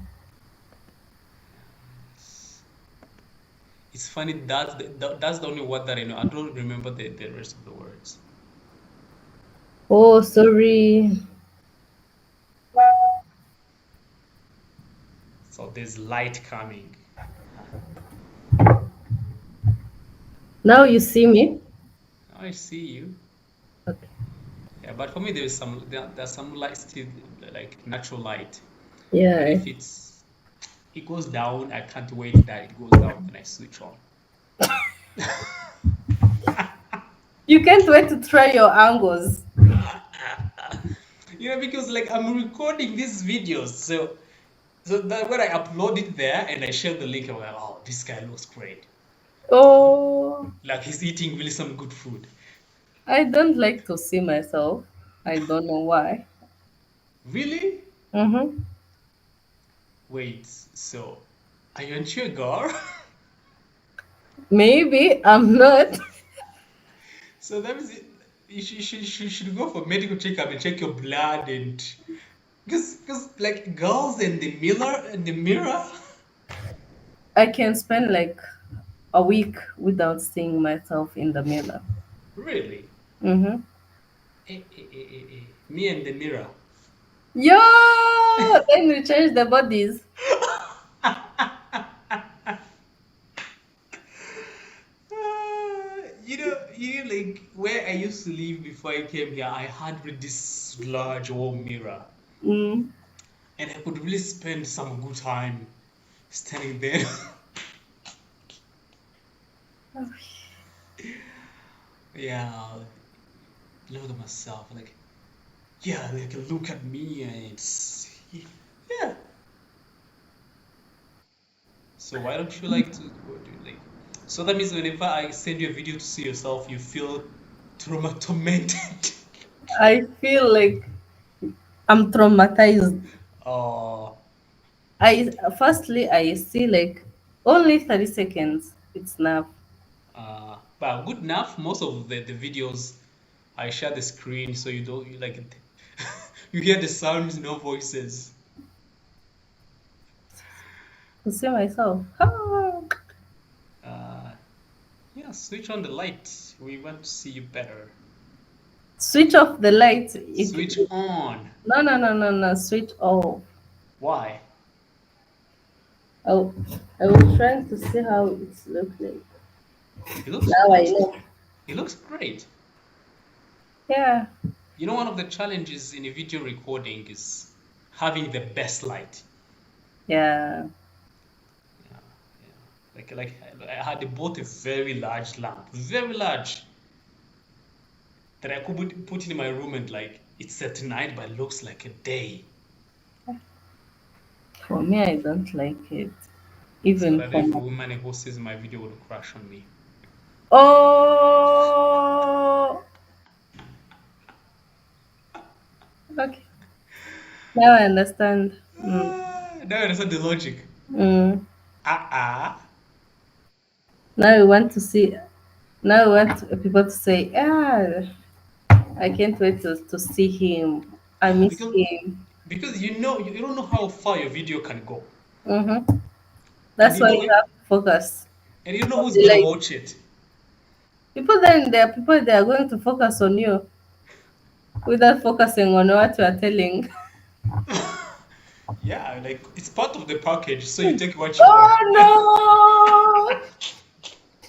It's funny that's the only word that I know. I don't remember the rest of the words. Oh, sorry. So there's light coming. Now you see me? I see you. Okay. Yeah, but for me there's some light still like natural light. But Yeah. if it goes down, I can't wait that it goes down when I switch on. You can't wait to try your angles. Because like I'm recording these videos, so that when I upload it there and I share the link, I'm like, oh, this guy looks great. Oh, Like he's eating really some good food. I don't like to see myself. I don't know why. Really? Mm-hmm. Wait, so are you a sugar? Maybe I'm not. So that means you should go for medical checkup and check your blood and because like girls in the mirror. I can spend like a week without seeing myself in the mirror. Really? Mm-hmm. Me and the mirror. Yo, then we change the bodies. Like where I used to live before I came here, I had really this large old mirror, Mm. and I could really spend some good time standing there. Yeah, look at myself, like yeah, like look at me, and it's yeah. So why don't you like to what do you like? So that means whenever I send you a video to see yourself, you feel tormented. I feel like I'm traumatized. Oh, I see like only 30 seconds. It's enough. but good enough. Most of the videos I share the screen so you don't you like you hear the sounds, no voices. To see myself. Ah. Uh, yeah, switch on the light. We want to see you better. Switch off the light. Switch on. No, no, no, no, no. Switch off. Why? I, I was trying to see how it looks like. It Now I looks know. it looks great. Yeah, You know, one of the challenges in a video recording is having the best light. yeah. Yeah, yeah. Like I had bought a very large lamp, very large, that I could put in my room and like it's at night, but it looks like a day. For me, I don't like it. So Even that for every my. woman who sees my video would crush on me. Oh, okay. Now I understand. Mm. Now I understand the logic. Mm. Ah. Now we want to see. Now we want people to say, "Ah, I can't wait to see him. I miss Because him." you don't know how far your video can go. Mm-hmm. And That's why you have to focus you don't know on who's the gonna light. watch it. People then there are people they are going to focus on you without focusing on what you are telling. Yeah, like it's part of the package, so you take what you want. Oh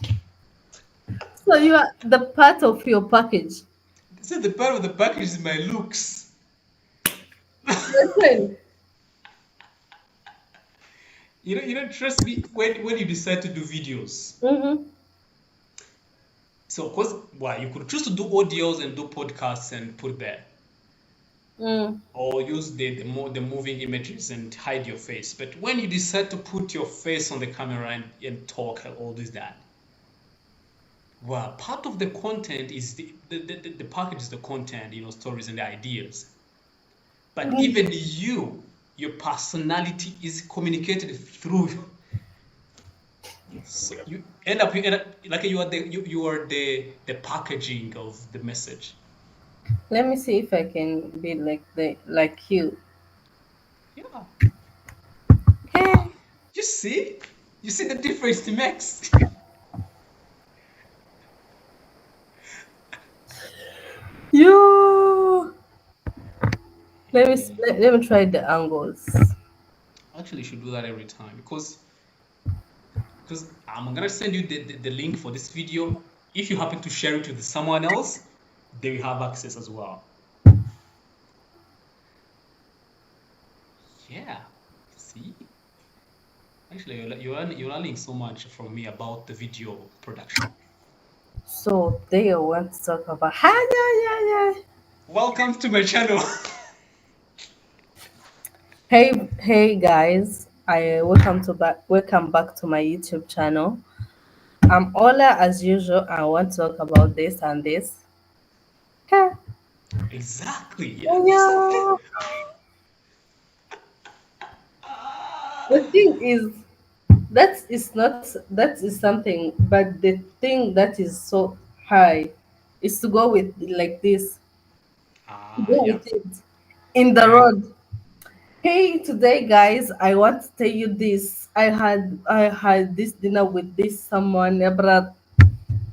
no! So you are the part of your package. So the part of the package is my looks. My friend. You don't trust me when you decide to do videos. Mm-hmm. So of course, why you could choose to do audios and do podcasts and put there, Mm. or use the moving images and hide your face. But when you decide to put your face on the camera and talk and all this that, well, part of the content is the package is the content, stories and the ideas. But Mm. even your personality is communicated through. So you end up like you are the packaging of the message. Let me see if I can be like you. Yeah. Hey, You see? You see the difference it makes? you. Let me try the angles. Actually, you should do that every time because I'm gonna send you the link for this video. If you happen to share it with someone else, they will have access as well. Yeah. See? Actually, you're learning so much from me about the video production. So they want to talk about hi yeah yeah yeah. Welcome to my channel. Hey guys, I welcome back to my YouTube channel. I'm Ola as usual. I want to talk about this and this. Huh. Exactly. Yeah, that's something. Yeah. The Ah, thing is, that is something, but the thing that is so high is to go with like this. Go yeah, with it in the yeah. road. Hey, today guys, I want to tell you this. I had this dinner with this someone. But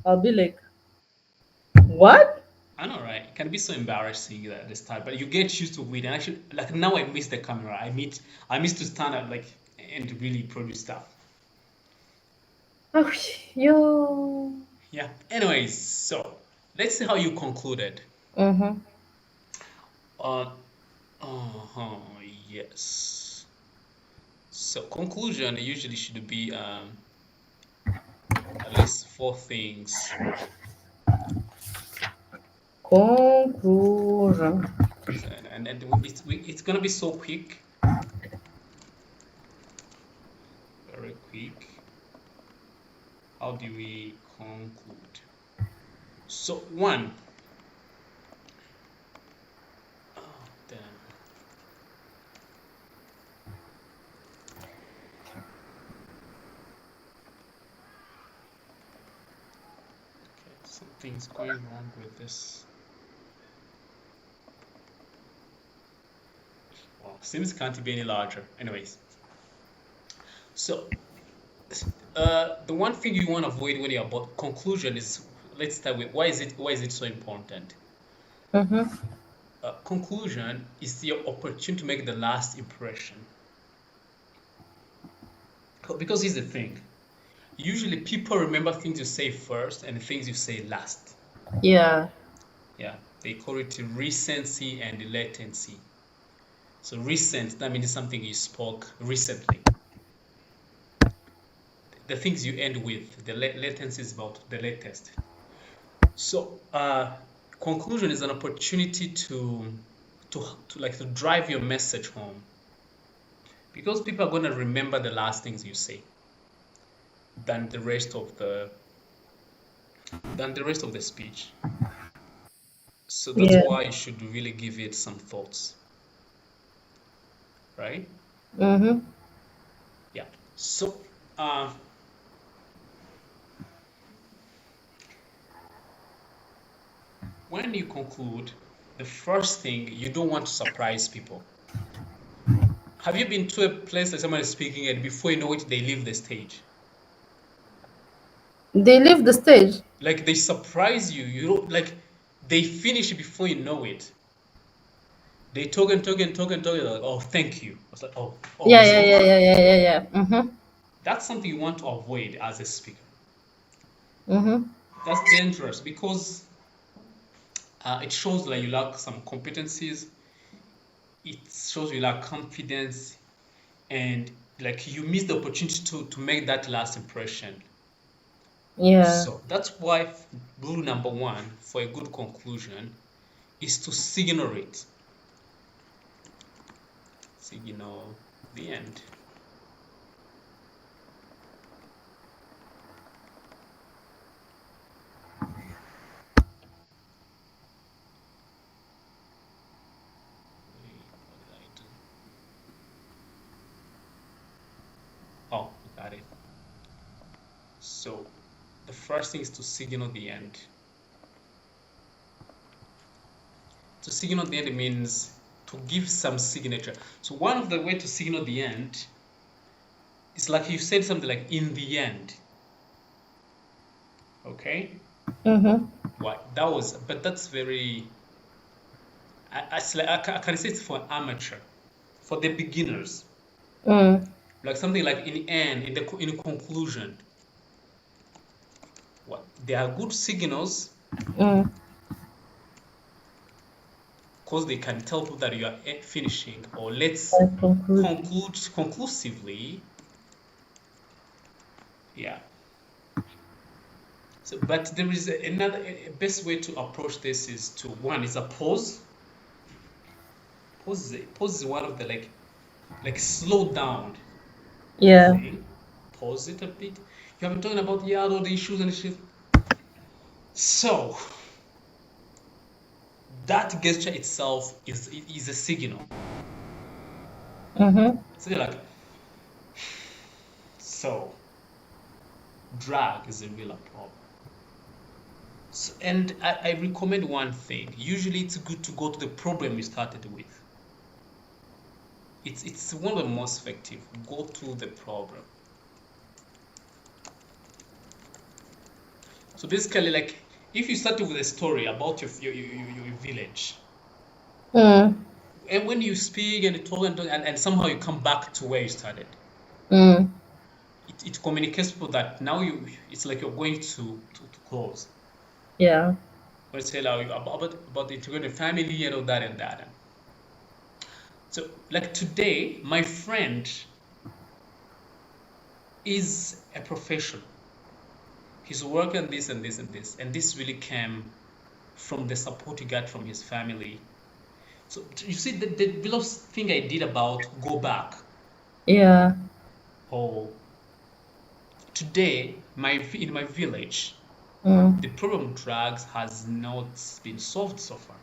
I'll be like, what? I know, right? It can be so embarrassing at the start, but you get used to it. And actually, like now, I miss the camera. I miss to stand up, like, and really produce stuff. Oh, yo. Yeah. Anyways, so let's see how you concluded. Mm-hmm. Uh, uh-huh, yes. So conclusion usually should be at least four things. Conclusion. So, and it's gonna be so quick, very quick. How do we conclude? So one, oh damn, okay, something's going wrong with this. Well, seems can't be any larger. Anyways, so the one thing you want to avoid when you're about conclusion is, let's start with why is it so important? Mm-hmm. Conclusion is your opportunity to make the last impression. Because here's the thing. Usually people remember things you say first and things you say last. Yeah. Yeah, they call it recency and latency. So recent, that means something you spoke recently. The things you end with, the latency is about the latest. So conclusion is an opportunity to drive your message home, because people are going to remember the last things you say than the rest of the speech. So that's Yeah. why you should really give it some thoughts, right? Mm-hmm. Yeah. So when you conclude, the first thing, you don't want to surprise people. Have you been to a place that someone is speaking and before you know it, they leave the stage? They leave the stage. Like they surprise you. You don't like they finish before you know it. They talk and talk and talk and talk. They're like, oh, thank you. I was like, oh, Yeah, it's yeah, yeah, over. yeah, yeah, yeah, yeah. Mm-hmm. That's something you want to avoid as a speaker. Mm-hmm. That's dangerous because it shows like you lack some competencies. It shows you lack confidence, and like you miss the opportunity to make that last impression. Yeah. So that's why rule number one for a good conclusion is to signal it. Signal the end. Wait, what did I do? Oh, got it. So the first thing is to signal the end. To signal the end means to give some signature. So one of the way to signal the end is like you said something like in the end. Okay? Mm-hmm. What that was, but that's very. I can say it's for amateur, for the beginners. Mm. Like something like in the end, in the conclusion. What they are good signals Mm. because they can tell people that you are finishing, or let's I conclude. conclude conclusively. Yeah. So, but there is another a best way to approach this is to one is a pause. Pause is one of the like slow down Yeah. thing. Pause it a bit. You have been talking about all the issues and shit. So that gesture itself is a signal. Mm-hmm. So you're like, so drag is a real problem. So, and I recommend one thing. Usually, it's good to go to the problem you started with. It's one of the most effective. Go to the problem. So basically, like if you started with a story about your village, Mm. and when you speak and talk and somehow you come back to where you started, Mm. it communicates people that now it's like you're going to close. Yeah. When say like about the integrated family and all that and that. So like today, my friend is a professional. He's working on this and this and this, and this really came from the support he got from his family. So you see the below thing I did about go back. Yeah. Oh, today in my village, Mm. the problem of drugs has not been solved so far.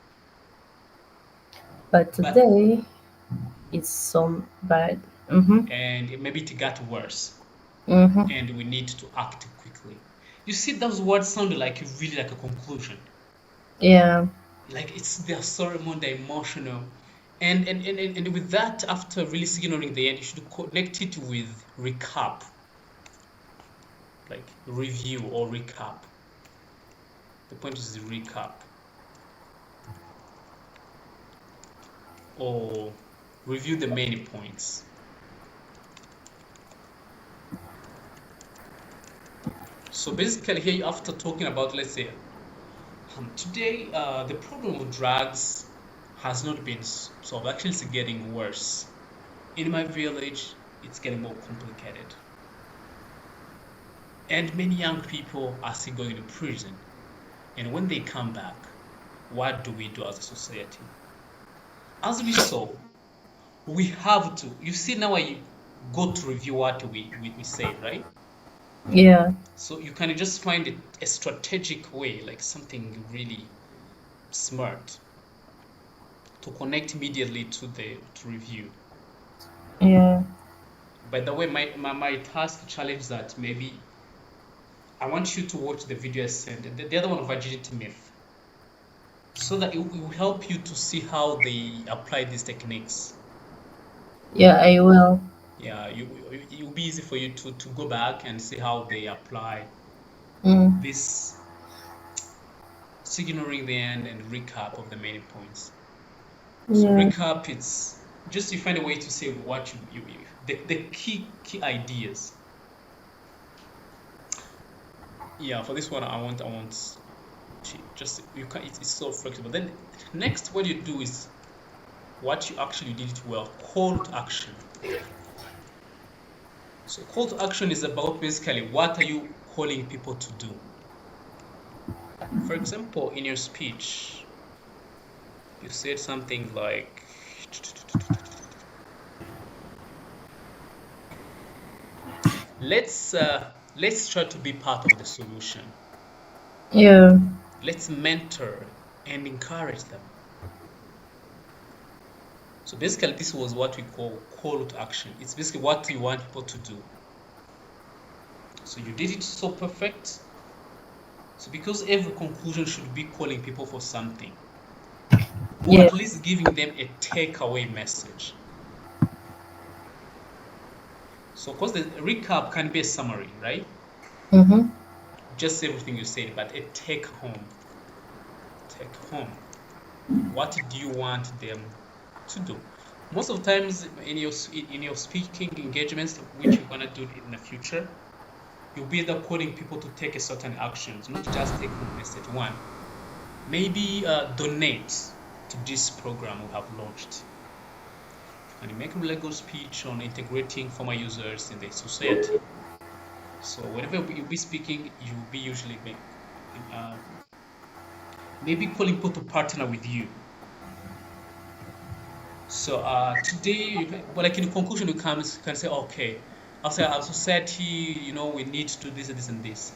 But But today it's so bad. Mm-hmm. and maybe it got worse, Mm-hmm. and we need to act quickly. You see, those words sounded like really like a conclusion. Yeah. Like it's the ceremony, the emotional, and with that, after really signaling the end, you should connect it with recap, like review or recap. The point is recap or review the main points. So basically, here after talking about, let's say, today, the problem of drugs has not been solved. Actually, it's getting worse. In my village, it's getting more complicated. And many young people are still going to prison. And when they come back, what do we do as a society? As we saw, we have to. You see, now I go to review what we said, right? Yeah. So you can just find it a strategic way, like something really smart to connect immediately to review. Yeah. By the way, my task challenge that maybe I want you to watch the video I sent, the other one, virginity myth, so that it will help you to see how they apply these techniques. Yeah, I will. Yeah, it will be easy for you to go back and see how they apply Mm. this signaling the end and recap of the main points. So Yeah. recap, it's just you find a way to say what the key ideas. Yeah, for this one, I want just you can it's so flexible. Then next, what you do is what you actually did it well. Call to action. So call to action is about basically what are you calling people to do. For example, in your speech, you said something like, let's try to be part of the solution. Yeah. Let's mentor and encourage them. So basically, this was what we call call to action. It's basically what you want people to do. So you did it so perfect. So because every conclusion should be calling people for something, or Yeah. at least giving them a takeaway message. So of course the recap can be a summary, right? Mm-hmm. Just everything you said, but a take home. Take home. What do you want them to do? Most of the times in your speaking engagements, which you're gonna do in the future, you'll be either calling people to take a certain actions, not just take home message. One, maybe donate to this program we have launched. And you make a really good speech on integrating former users in the society. So whenever you'll be speaking, you'll be usually uh, maybe calling people to partner with you. So today, well, like in conclusion, you can say, okay, our society, we need to do this and this and this.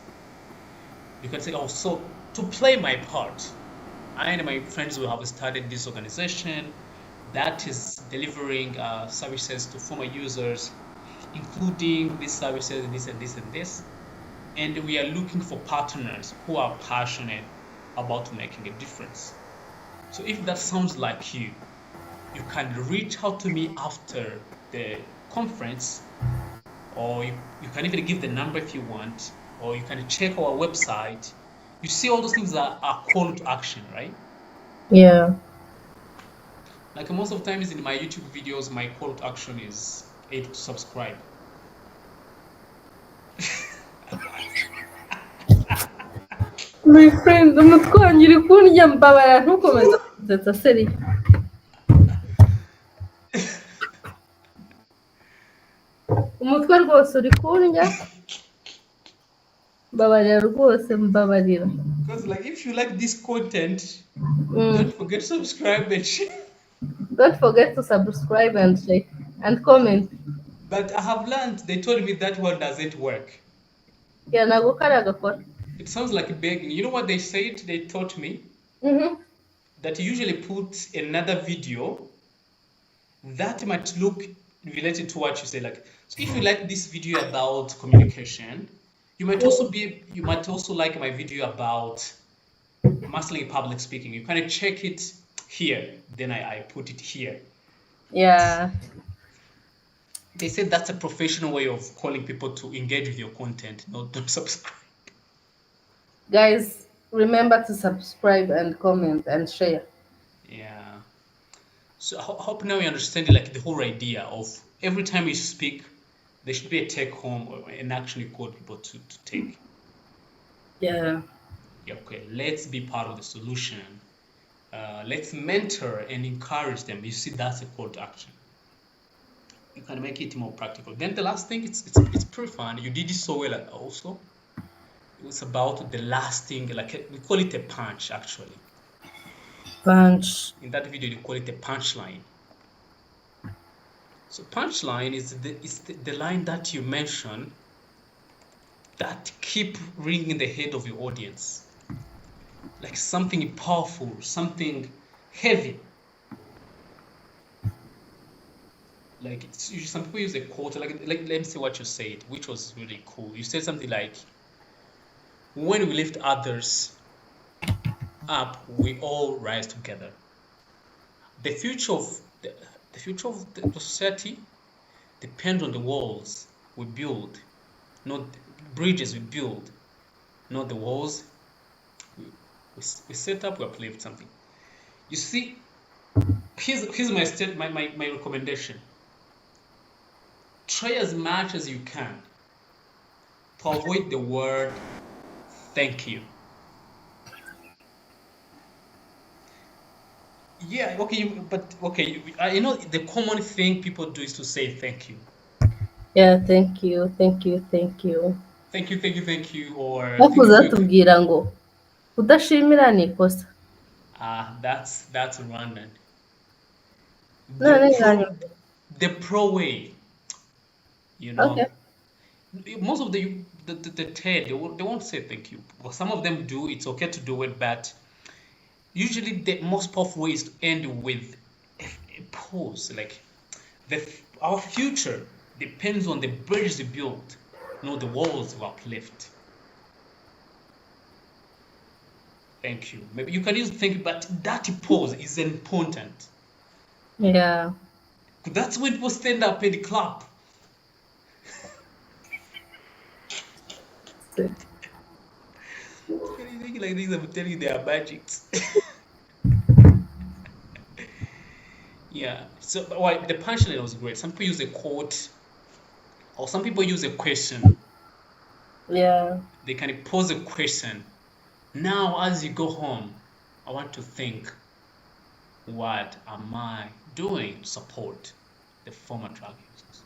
You can say, oh, so to play my part, I and my friends will have started this organization that is delivering services to former users, including these services and this and this and this. And we are looking for partners who are passionate about making a difference. So if that sounds like you can reach out to me after the conference, or you can even give the number if you want, or you can check our website. You see all those things are call to action, right? Yeah. Like most of the times in my YouTube videos, my call to action is either to subscribe. My friend, umutwe wanjye uri kundya, mbabarira ntukomeze kusetsa seri. Umutwe rwose uri kundya, mbabarira rwose, mbabarira. Because like if you like this content, don't forget to subscribe and share. Don't forget to subscribe and share and comment. But I have learned, they told me that one doesn't work. Yeah, ntabwo kariya gakora. It sounds like begging. You know what they said? They taught me that you usually put another video that might look related to what you say. Like, so if you like this video about communication, you might also like my video about mastering public speaking. You kind of check it here, then I put it here. Yeah. They said that's a professional way of calling people to engage with your content, not to subscribe. Guys, remember to subscribe and comment and share. Yeah. So I hope now you understand like the whole idea of every time you speak, there should be a take home or an action you call people to take. Yeah. Okay, let's be part of the solution. Let's mentor and encourage them. You see, that's a call to action. You can make it more practical. Then the last thing, it's pretty fun. You did it so well also. It was about the last thing, like we call it a punch actually. Punch. In that video, you call it a punchline. So punchline is the line that you mention that keep ringing in the head of your audience. Like something powerful, something heavy. Like some people use a quote, like let me see what you said, which was really cool. You said something like, when we lift others up, we all rise together. The future of the society depends on the walls we build, not the bridges we build, not the walls we set up, we uplift something. You see, here's my recommendation. Try as much as you can to avoid the word thank you. Yeah, okay, I know the common thing people do is to say thank you. Yeah, thank you, thank you, thank you. Thank you, or bakuzatubwira ngo kudashimira ni ikosa. That's Rwandan. The pro way, Okay. most of the TED, they won't say thank you. Well, some of them do. It's okay to do it, but usually the most powerful way is to end with a pause. Like our future depends on the bridges we build, not the walls we uplift. Thank you. Maybe you can use thank you, but that pause is important. Yeah. That's when people stand up and clap. Like these, I'm telling you, they are magics. Yeah. So, the punchline was great. Some people use a quote, or some people use a question. Yeah. They can pose a question. Now, as you go home, I want to think, what am I doing to support the former drug users?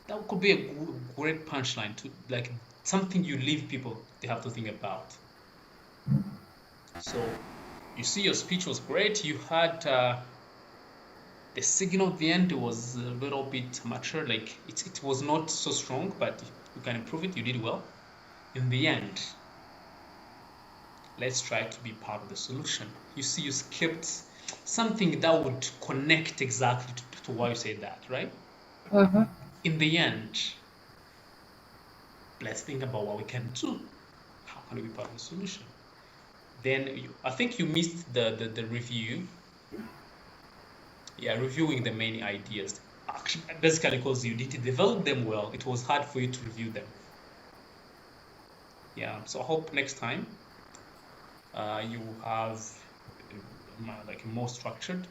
That could be a great punchline to like something you leave people they have to think about. So you see, your speech was great. You had the the signal at the end was a little bit mature. Like it was not so strong, but you can improve it. You did well. In the end, let's try to be part of the solution. You see, you skipped something that would connect exactly to why you said that, right? Mm-hmm. In the end, let's think about what we can do. How can we be part of the solution? Then I think you missed the review. Yeah, reviewing the main ideas. Actually, basically, because you didn't develop them well, it was hard for you to review them. Yeah, so I hope next time you have like a more structured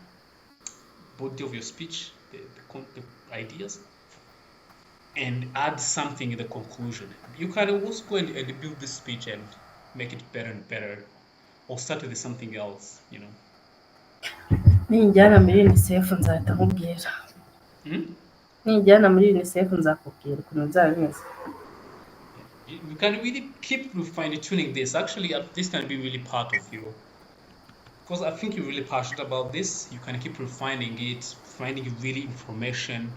body of your speech, the ideas, and add something in the conclusion. You can also go and build this speech and make it better and better, or start with something else, you know. Ninjyana muri UNICEF nzahita nkubwira. Hmm? Ninjyana muri UNICEF nzakubwira ukuntu bizaba bimeze. You can really keep fine tuning this. Actually, this can be really part of you, because I think you're really passionate about this. You can keep refining it, finding really information,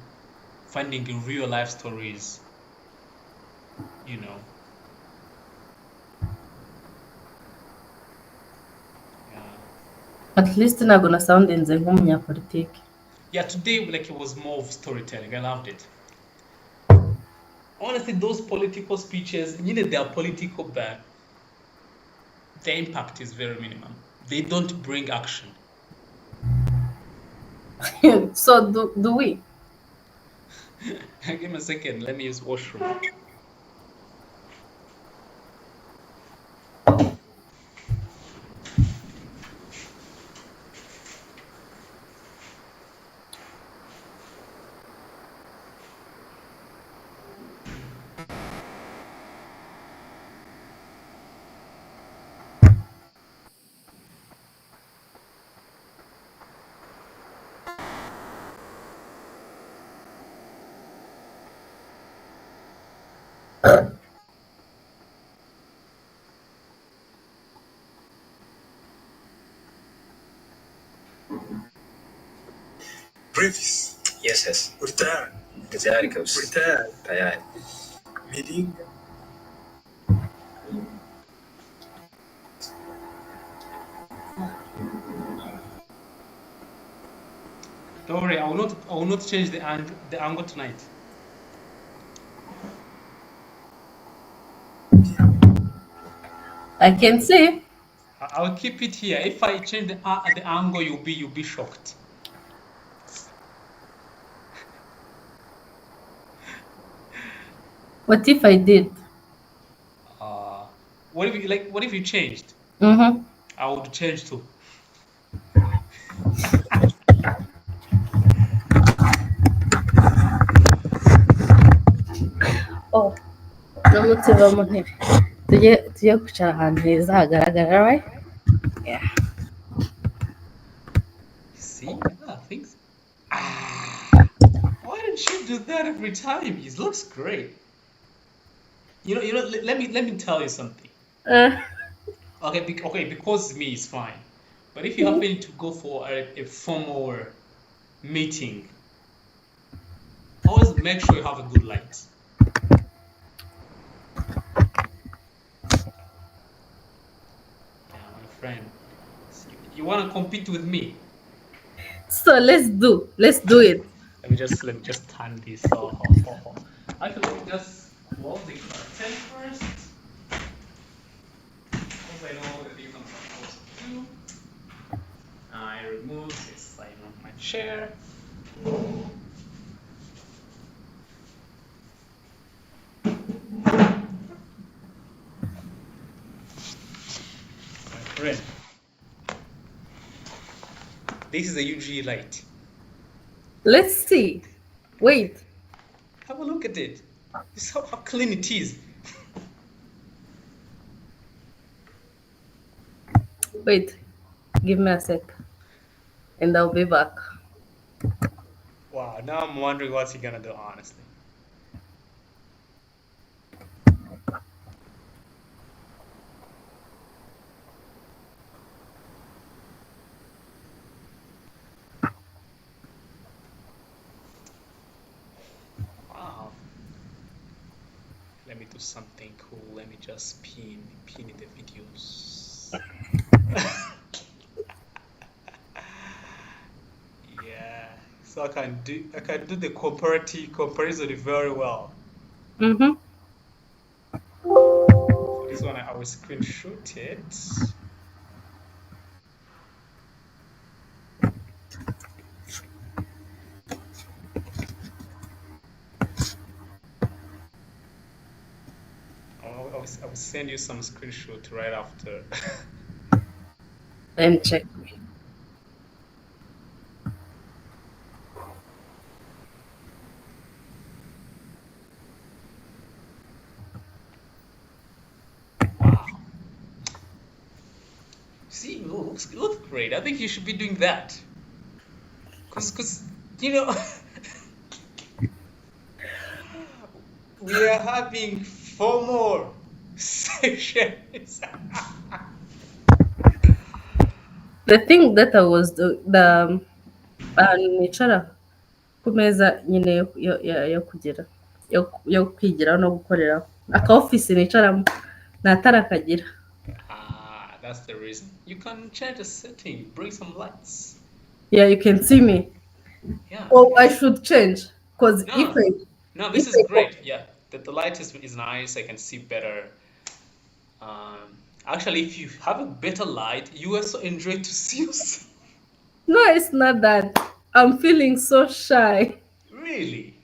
finding real life stories, you know. Yeah. At least ntabwo nasoundinze nk'umunyapolitike. Yeah, today like it was more of storytelling. I loved it. Honestly, those political speeches, you know, they are political, but the impact is very minimum. They don't bring action. So do we? Give me a second. Let me use washroom. Brevis. Yes, yes. Urtayari. Tayari kabisa. Urtayari. Tayari. Miringa. Don't worry, I will not change the angle tonight. I can see. I will keep it here. If I change the angle, you'll be shocked. What if I did? What if you like? What if you changed? Mm-hmm. I would change too. Oh, n'umunsi uva mu ntebe. Tujye kwicara ahantu heza hagaragara, right? Yeah. See, things. Why didn't you do that every time? It looks great. You know. Let me tell you something. Okay, because me is fine. But if you happen to go for a formal meeting, always make sure you have a good light. Yeah, my friend. You want to compete with me? So let's do it. Let me just turn this off. Actually, let me just close the curtain first, because I know the things I'm supposed to do. I remove this side of my chair. My friend, this is a UG light. Let's see. Wait. Have a look at it. This is how clean it is. Wait. Give me a sec. And I'll be back. Wow, now I'm wondering what's he gonna do, honestly. do something cool. Let me just pin in the videos. Yeah, so I can do the comparative comparison very well. Mm-hmm. For this one, I will screenshot it. I will send you some screenshot right after. And check. Wow. See, it looks great. I think you should be doing that. Cause you know we are having 4 more sessions. The thing that I was the nicara ku meza nyine yo kugira yo kwigiraho no gukoreraho aka office nicaramo nta tara kagira. Ah, that's the reason. You can change the setting, bring some lights. Yeah, you can see me. Yeah. Oh, I should change because No, no, this if is I great. Yeah, the light is nice. I can see better. Actually, if you have a better light, you also enjoy to see yourself. no, it's not that. I'm feeling so shy. Really?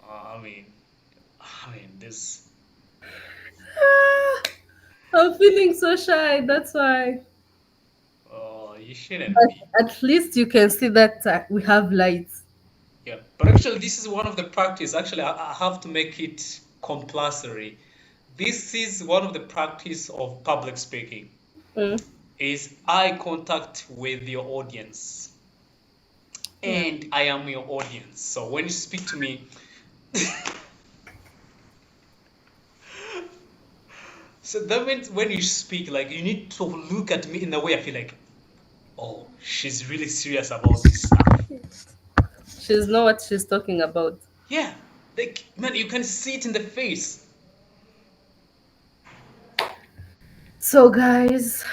I mean, this. I'm feeling so shy. That's why. Oh, you shouldn't But be. at least you can see that we have lights. Yeah, but actually, this is one of the practice. Actually, I have to make it compulsory. This is one of the practice of public speaking. Mm, Is eye contact with your audience, yeah. and I am your audience. So when you speak to me, so that means when you speak, like you need to look at me in a way I feel like, oh, she's really serious about this stuff. She's know what she's talking about. Yeah, like man, you can see it in the face. So guys,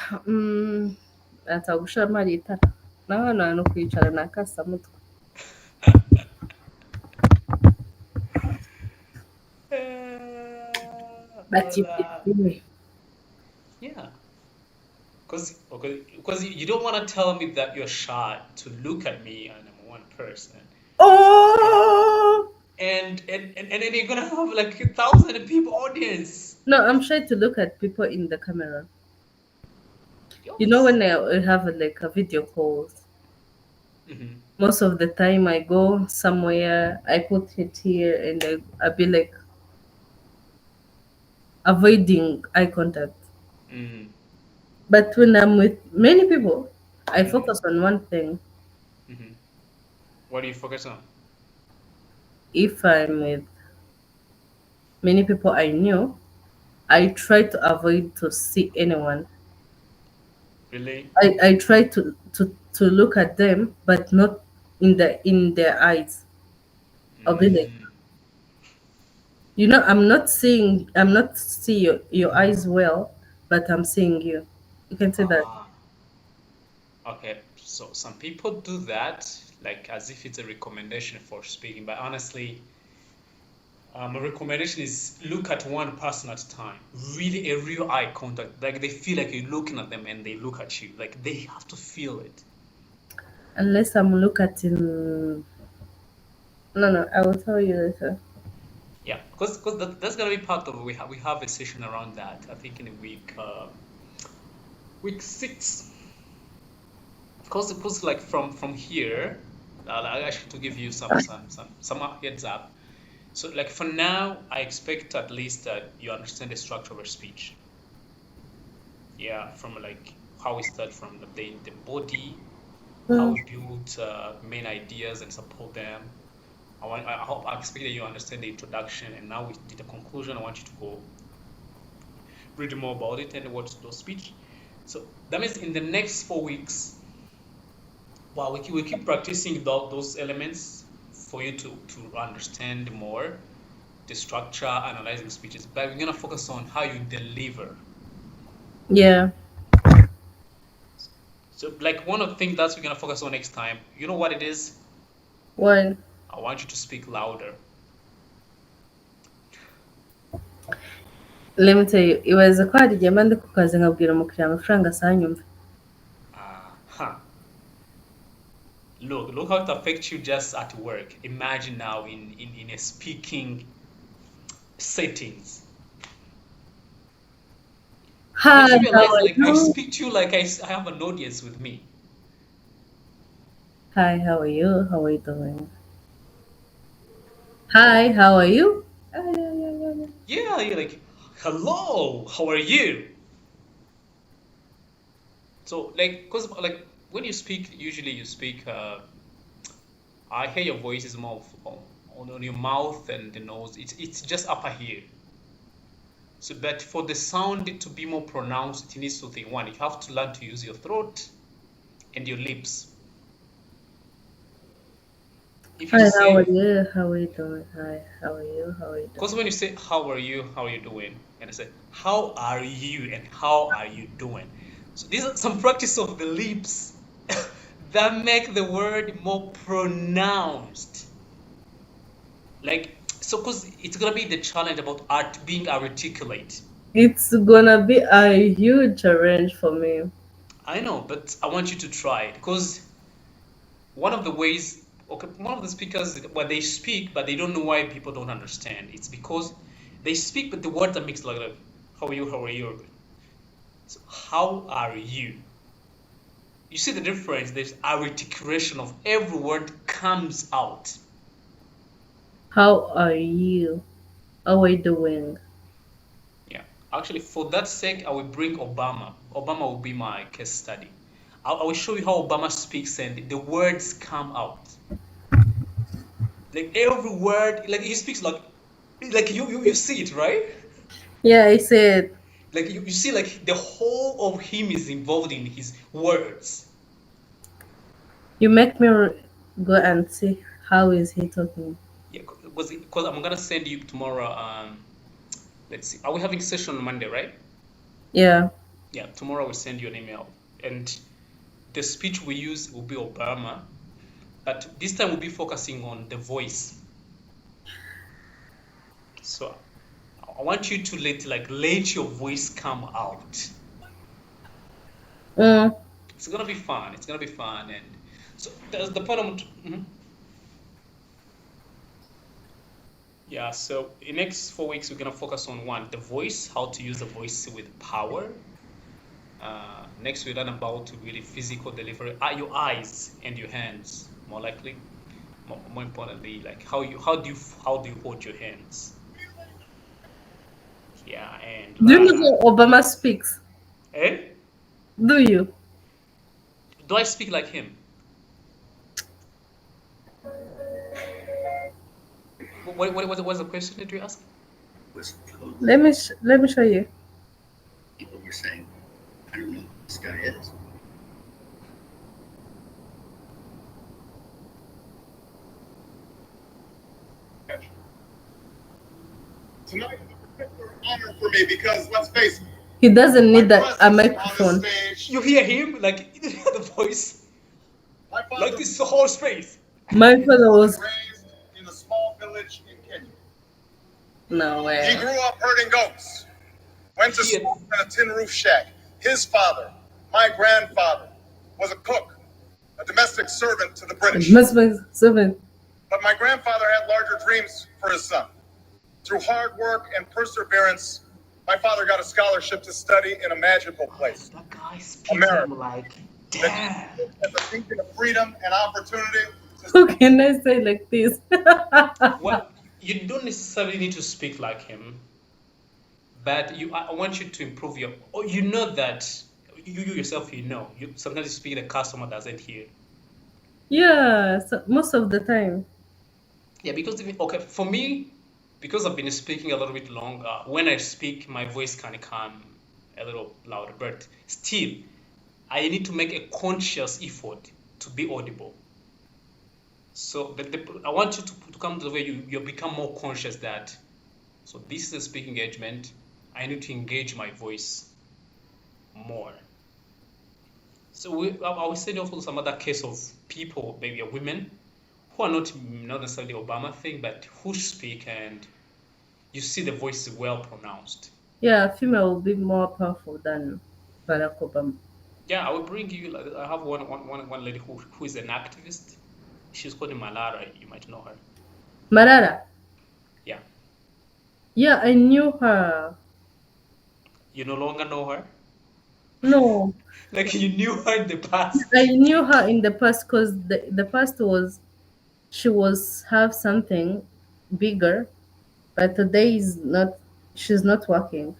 atagusha mari itara. Nawe hano hantu kwicara nakasa mutwe. But you can Ola. see me. Yeah, because you don't want to tell me that you're shy to look at me and I'm one person. Oh And then you're gonna have like 1,000 people audience. no, I'm shy to look at people in the camera. You know Yes. when I have like a video calls, Mm-hmm. most of the time I go somewhere, I put it here, and I be like avoiding eye contact. Mm-hmm. But when I'm with many people, I Mm-hmm. focus on one thing. Mm-hmm. What do you focus on? If I'm with many people I knew, I try to avoid to see anyone. Really? I try to look at them, but not in their eyes. I'll be like, Mm. I'm not see your eyes well, but I'm seeing you. You can say that. Ah, okay. So some people do that, like as if it's a recommendation for speaking, but honestly, a recommendation is look at one person at a time. Really, a real eye contact. Like they feel like you're looking at them and they look at you. Like they have to feel it. Unless I'm look at in no, I will tell you later. Yeah, because that's gonna be part of we have a session around that. I think in week 6. Because like from here, I actually to give you some heads up. So like for now, I expect at least that you understand the structure of a speech. Yeah, from like how we start from the body, how Mm. we build main ideas and support them. I expect that you understand the introduction, and now we did the conclusion. I want you to go read more about it and watch the speech. So that means in the next 4 weeks, well, we keep practicing those elements for you to understand more, the structure, analyzing speeches, but we're gonna focus on how you deliver. Yeah. So, like one of the things that we're gonna focus on next time, you know what it is? What? I want you to speak louder. Let me tell you, ibaze ko hari igihe mba ndi ku kazi nkabwira umukiriya amafaranga asanyumve. Look how it affects you just at work. Imagine now in a speaking settings. Hi, Makes you how realize are like I you? speak to you like I have an audience with me. Hi, how are you? How are you doing? Hi, how are you? Yeah, you're like, hello, how are you? So like, cause like when you speak, usually you speak. I hear your voice is more on your mouth and the nose. It's just upper here. So, but for the sound to be more pronounced, it needs to think one. You have to learn to use your throat and your lips. If you Hi, how are say, you? How are you doing? Hi, how are you? How are you because doing? when you say how are you doing, and I say how are you and how are you doing. So these are some practice of the lips that make the word more pronounced. Like so, because it's gonna be the challenge about being articulate. It's gonna be a huge challenge for me. I know, but I want you to try it because one of the ways, okay, one of the speakers, when they speak, but they don't know why people don't understand. It's because they speak, but the words are mixed. Like how are you? How are you? So, how are you? You see the difference? There's articulation of every word comes out. How are you? How are you doing? Yeah. Actually, for that sake, I will bring Obama. Obama will be my case study. I will show you how Obama speaks and the words come out. Like every word, like he speaks like you see it, right? Yeah, I said. Like you see like the whole of him is involved in his words. You make me go and see how is he talking. Yeah, because I'm gonna send you tomorrow. Let's see. Are we having session on Monday, right? Yeah. Yeah, tomorrow we'll send you an email. And the speech we use will be Obama, but this time we'll be focusing on the voice. So I want you to let your voice come out. It's gonna be fun. It's gonna be fun, and so that's the point. Yeah. So in next 4 weeks, we're gonna focus on one, the voice, how to use the voice with power. Next, we learn about really physical delivery, your eyes and your hands, more likely. More importantly, like how do you hold your hands? Yeah, and Do you know how Obama speaks? eh? Do you? Do I speak like him? What's the question that you ask? Let me show you. People were saying, I don't know who this guy is. Tonight is a particular honor for me because let's face it. He doesn't need a On this microphone. stage, You hear him like the voice, my father like this is the whole space. My father was raised in a small village in Kenya. no He way. grew up herding goats, went to Yeah. school in a tin roof shack. His father, my grandfather, was a cook, a domestic servant to the British. Must be 7. But my grandfather had larger dreams for his son. Through hard work and perseverance, my father got a scholarship to study in a magical place. That guy speaks America. like damn. As a beacon of freedom and opportunity. How can I say like this? Well, you don't necessarily need to speak like him, but I want you to improve your. Oh, you know that you yourself, you know. You sometimes you speak, the customer doesn't hear. Yeah, so most of the time. Yeah, because okay, for me, because I've been speaking a little bit long, when I speak, my voice can come a little louder, but still, I need to make a conscious effort to be audible. So I want you to come to the way you become more conscious that So this is a speaking engagement. I need to engage my voice more. So I was saying also some other case of people, maybe women, who are not necessarily Obama thing, but who speak and you see the voice is well pronounced. Yeah, female will be more powerful than Barack Obama. Yeah, I will bring you. I have one lady who is an activist. She's called Malara. You might know her. Marara. Yeah. Yeah, I knew her. You no longer know her? No, Like you knew her in the past. I knew her in the past because the past was she was have something bigger, but today is not. She's not working.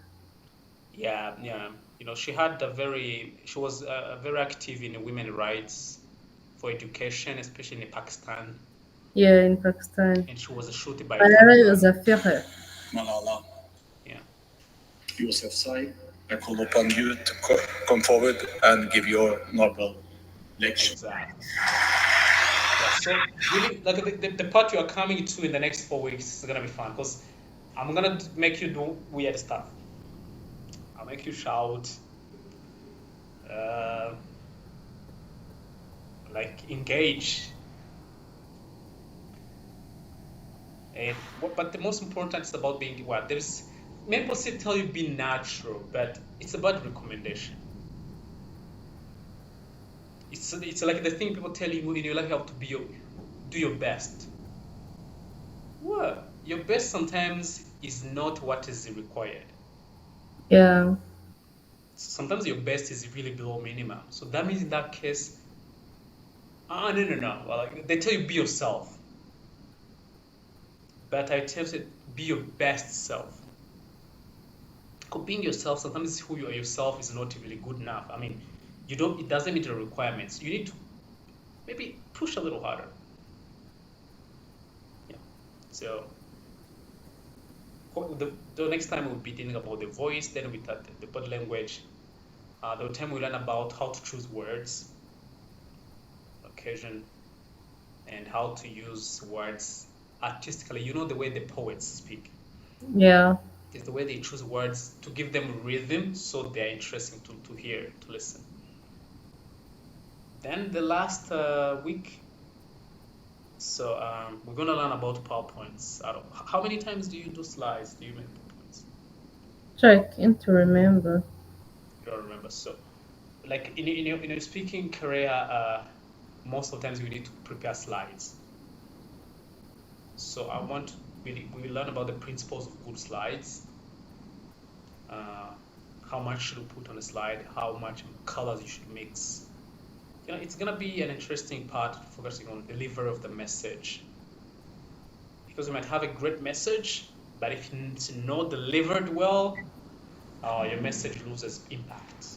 Yeah, yeah. She was very active in women's rights for education, especially in Pakistan. Yeah, in Pakistan. And she was shot by Marara was Taliban. a figure. Malala, Yeah. Yousef Sai, I call upon you to come forward and give your Nobel lecture. Exactly. Yeah, so really, like the part you are coming to in the next 4 weeks is gonna be fun because I'm gonna make you do weird stuff. I'll make you shout, like engage. But the most important is about being what there's. Many people say tell you be natural, but it's about recommendation. It's like the thing people tell you in your life you have to do your best. Well, your best sometimes is not what is required. Yeah. Sometimes your best is really below minimum. So that means in that case, no. Well, like, they tell you be yourself. But I tell you be your best self. Because being yourself, sometimes who you are yourself is not really good enough. I mean, it doesn't meet the requirements. You need to maybe push a little harder. Yeah. So the next time we'll be thinking about the voice, then with the body language. The time we learn about how to choose words, occasion, and how to use words artistically. You know the way the poets speak. Yeah. It's the way they choose words to give them rhythm so they're interesting to hear, to listen. Then the last week, so we're going to learn about PowerPoints. How many times do you do slides? Do you make PowerPoints? Trying to remember. You don't remember. So, like in your speaking career, most of the times you need to prepare slides. So I want we will learn about the principles of good slides. How much should you put on a slide? How much colors you should mix? It's gonna be an interesting part focusing on delivery of the message. Because you might have a great message, but if it's not delivered well, your message loses impact.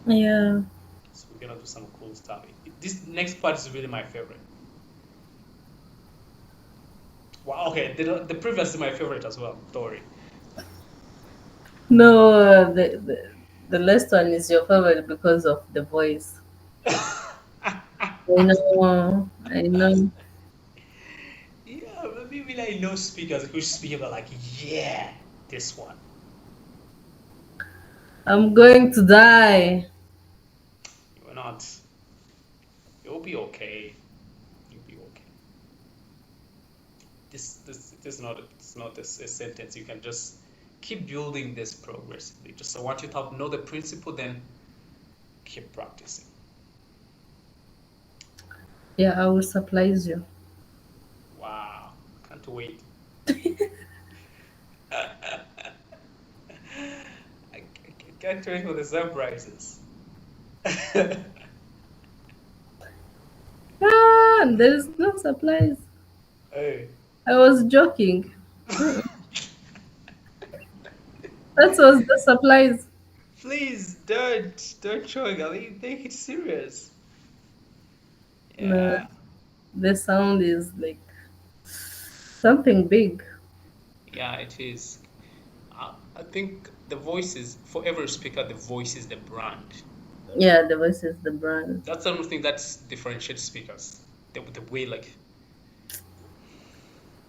Yeah. So we're gonna do some cool stuff. This next part is really my favorite. Wow, okay, the previous is my favorite as well. Don't worry. No, the last one is your favorite because of the voice. I know. I know. Yeah, maybe I know speakers who speak about like, yeah, this one. I'm going to die. You're not. You'll be okay. You'll be okay. This is not a sentence. You can just keep building this progressively. Just I want you to know the principle, then keep practicing. Yeah, I will surprise you. Wow, can't wait. I can't wait for the surprises. There is no surprise. Hey. I was joking. That was the surprise. Please don't show it. I mean, take it serious. No, Yeah. the sound is like something big. Yeah, it is. I think the voice is for every speaker. The voice is the brand. Yeah, the voice is the brand. That's the only thing that differentiates speakers. The way, like.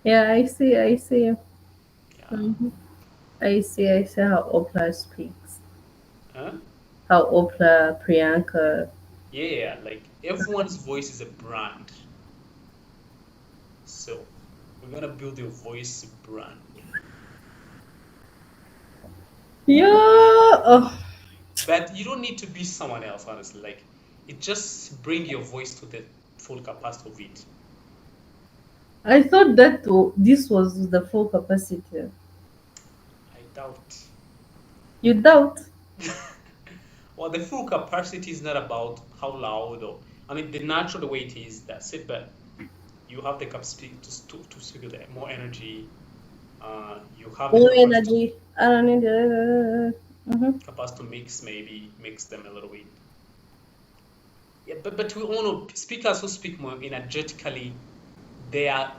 Yeah, I see. Yeah. I see how Oprah speaks. Huh? How Oprah, Priyanka. Yeah, like everyone's voice is a brand. So we're gonna build your voice brand. Yeah. Oh, But you don't need to be someone else, honestly. Like it just bring your voice to the full capacity of it. I thought that this was the full capacity. I doubt. You doubt? Well, the full capacity is not about how loud or I mean the natural way it is, that's it, but you have the capacity to speak with more energy. You have the More energy. I don't need it. capacity to mix them a little bit. Yeah, but we all know speakers who speak more energetically, they are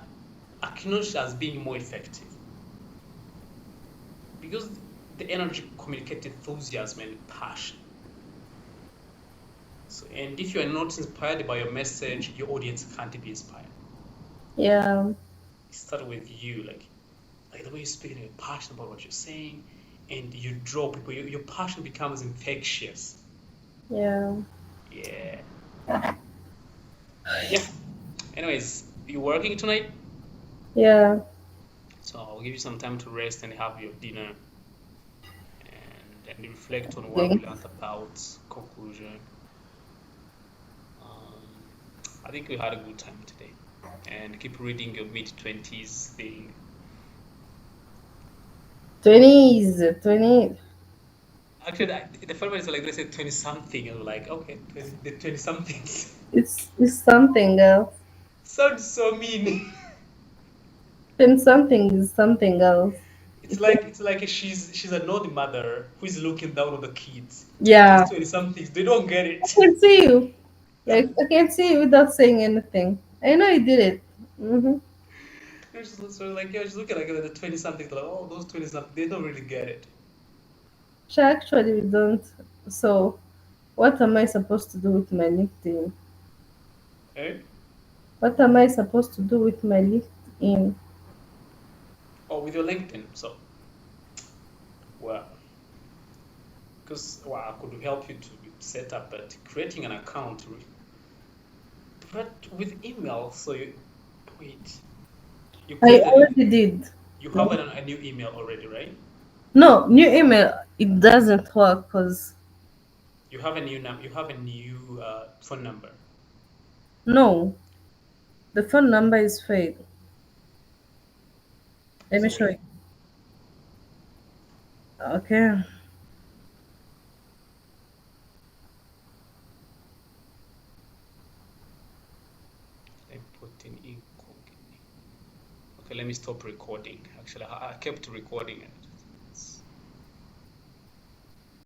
acknowledged as being more effective because the energy communicates enthusiasm and passion. So, and if you are not inspired by your message, your audience can't be inspired. Yeah. It starts with you, like the way you speak and you're passionate about what you're saying, and you draw people. Your passion becomes infectious. Yeah. Yeah, yeah. Anyways, you working tonight? Yeah. So I'll give you some time to rest and have your dinner and reflect on what we Thanks. learned about conclusion. Um, I think we had a good time today. And keep reading your mid-20s thing. 20s. 20. Actually, the funny part is like they said 20 something, and we're like, okay, 20, the 20 somethings. It's something else. Sounds so mean. 20 something is something else. It's like she's an old mother who is looking down on the kids. Yeah. These 20 somethings, they don't get I it. can see you. Like, I can see you without saying anything. I know you did it. So like, yeah, she's looking like the 20 somethings, like, oh, those 20 something, they don't really get it. She actually don't. So, what am I supposed to do with my LinkedIn? Eh? What am I supposed to do with my LinkedIn? Or with your LinkedIn. So, well, because I could help you to set up, but creating an account, but with email. So you wait, you I created already did. you have a new email already, right? No, new email. It doesn't work because You have a new you have a new phone number. no, the phone number is fake. Let me So show wait, you. Okay. let me put in incognito. Okay, let me stop recording. Actually, I kept recording it.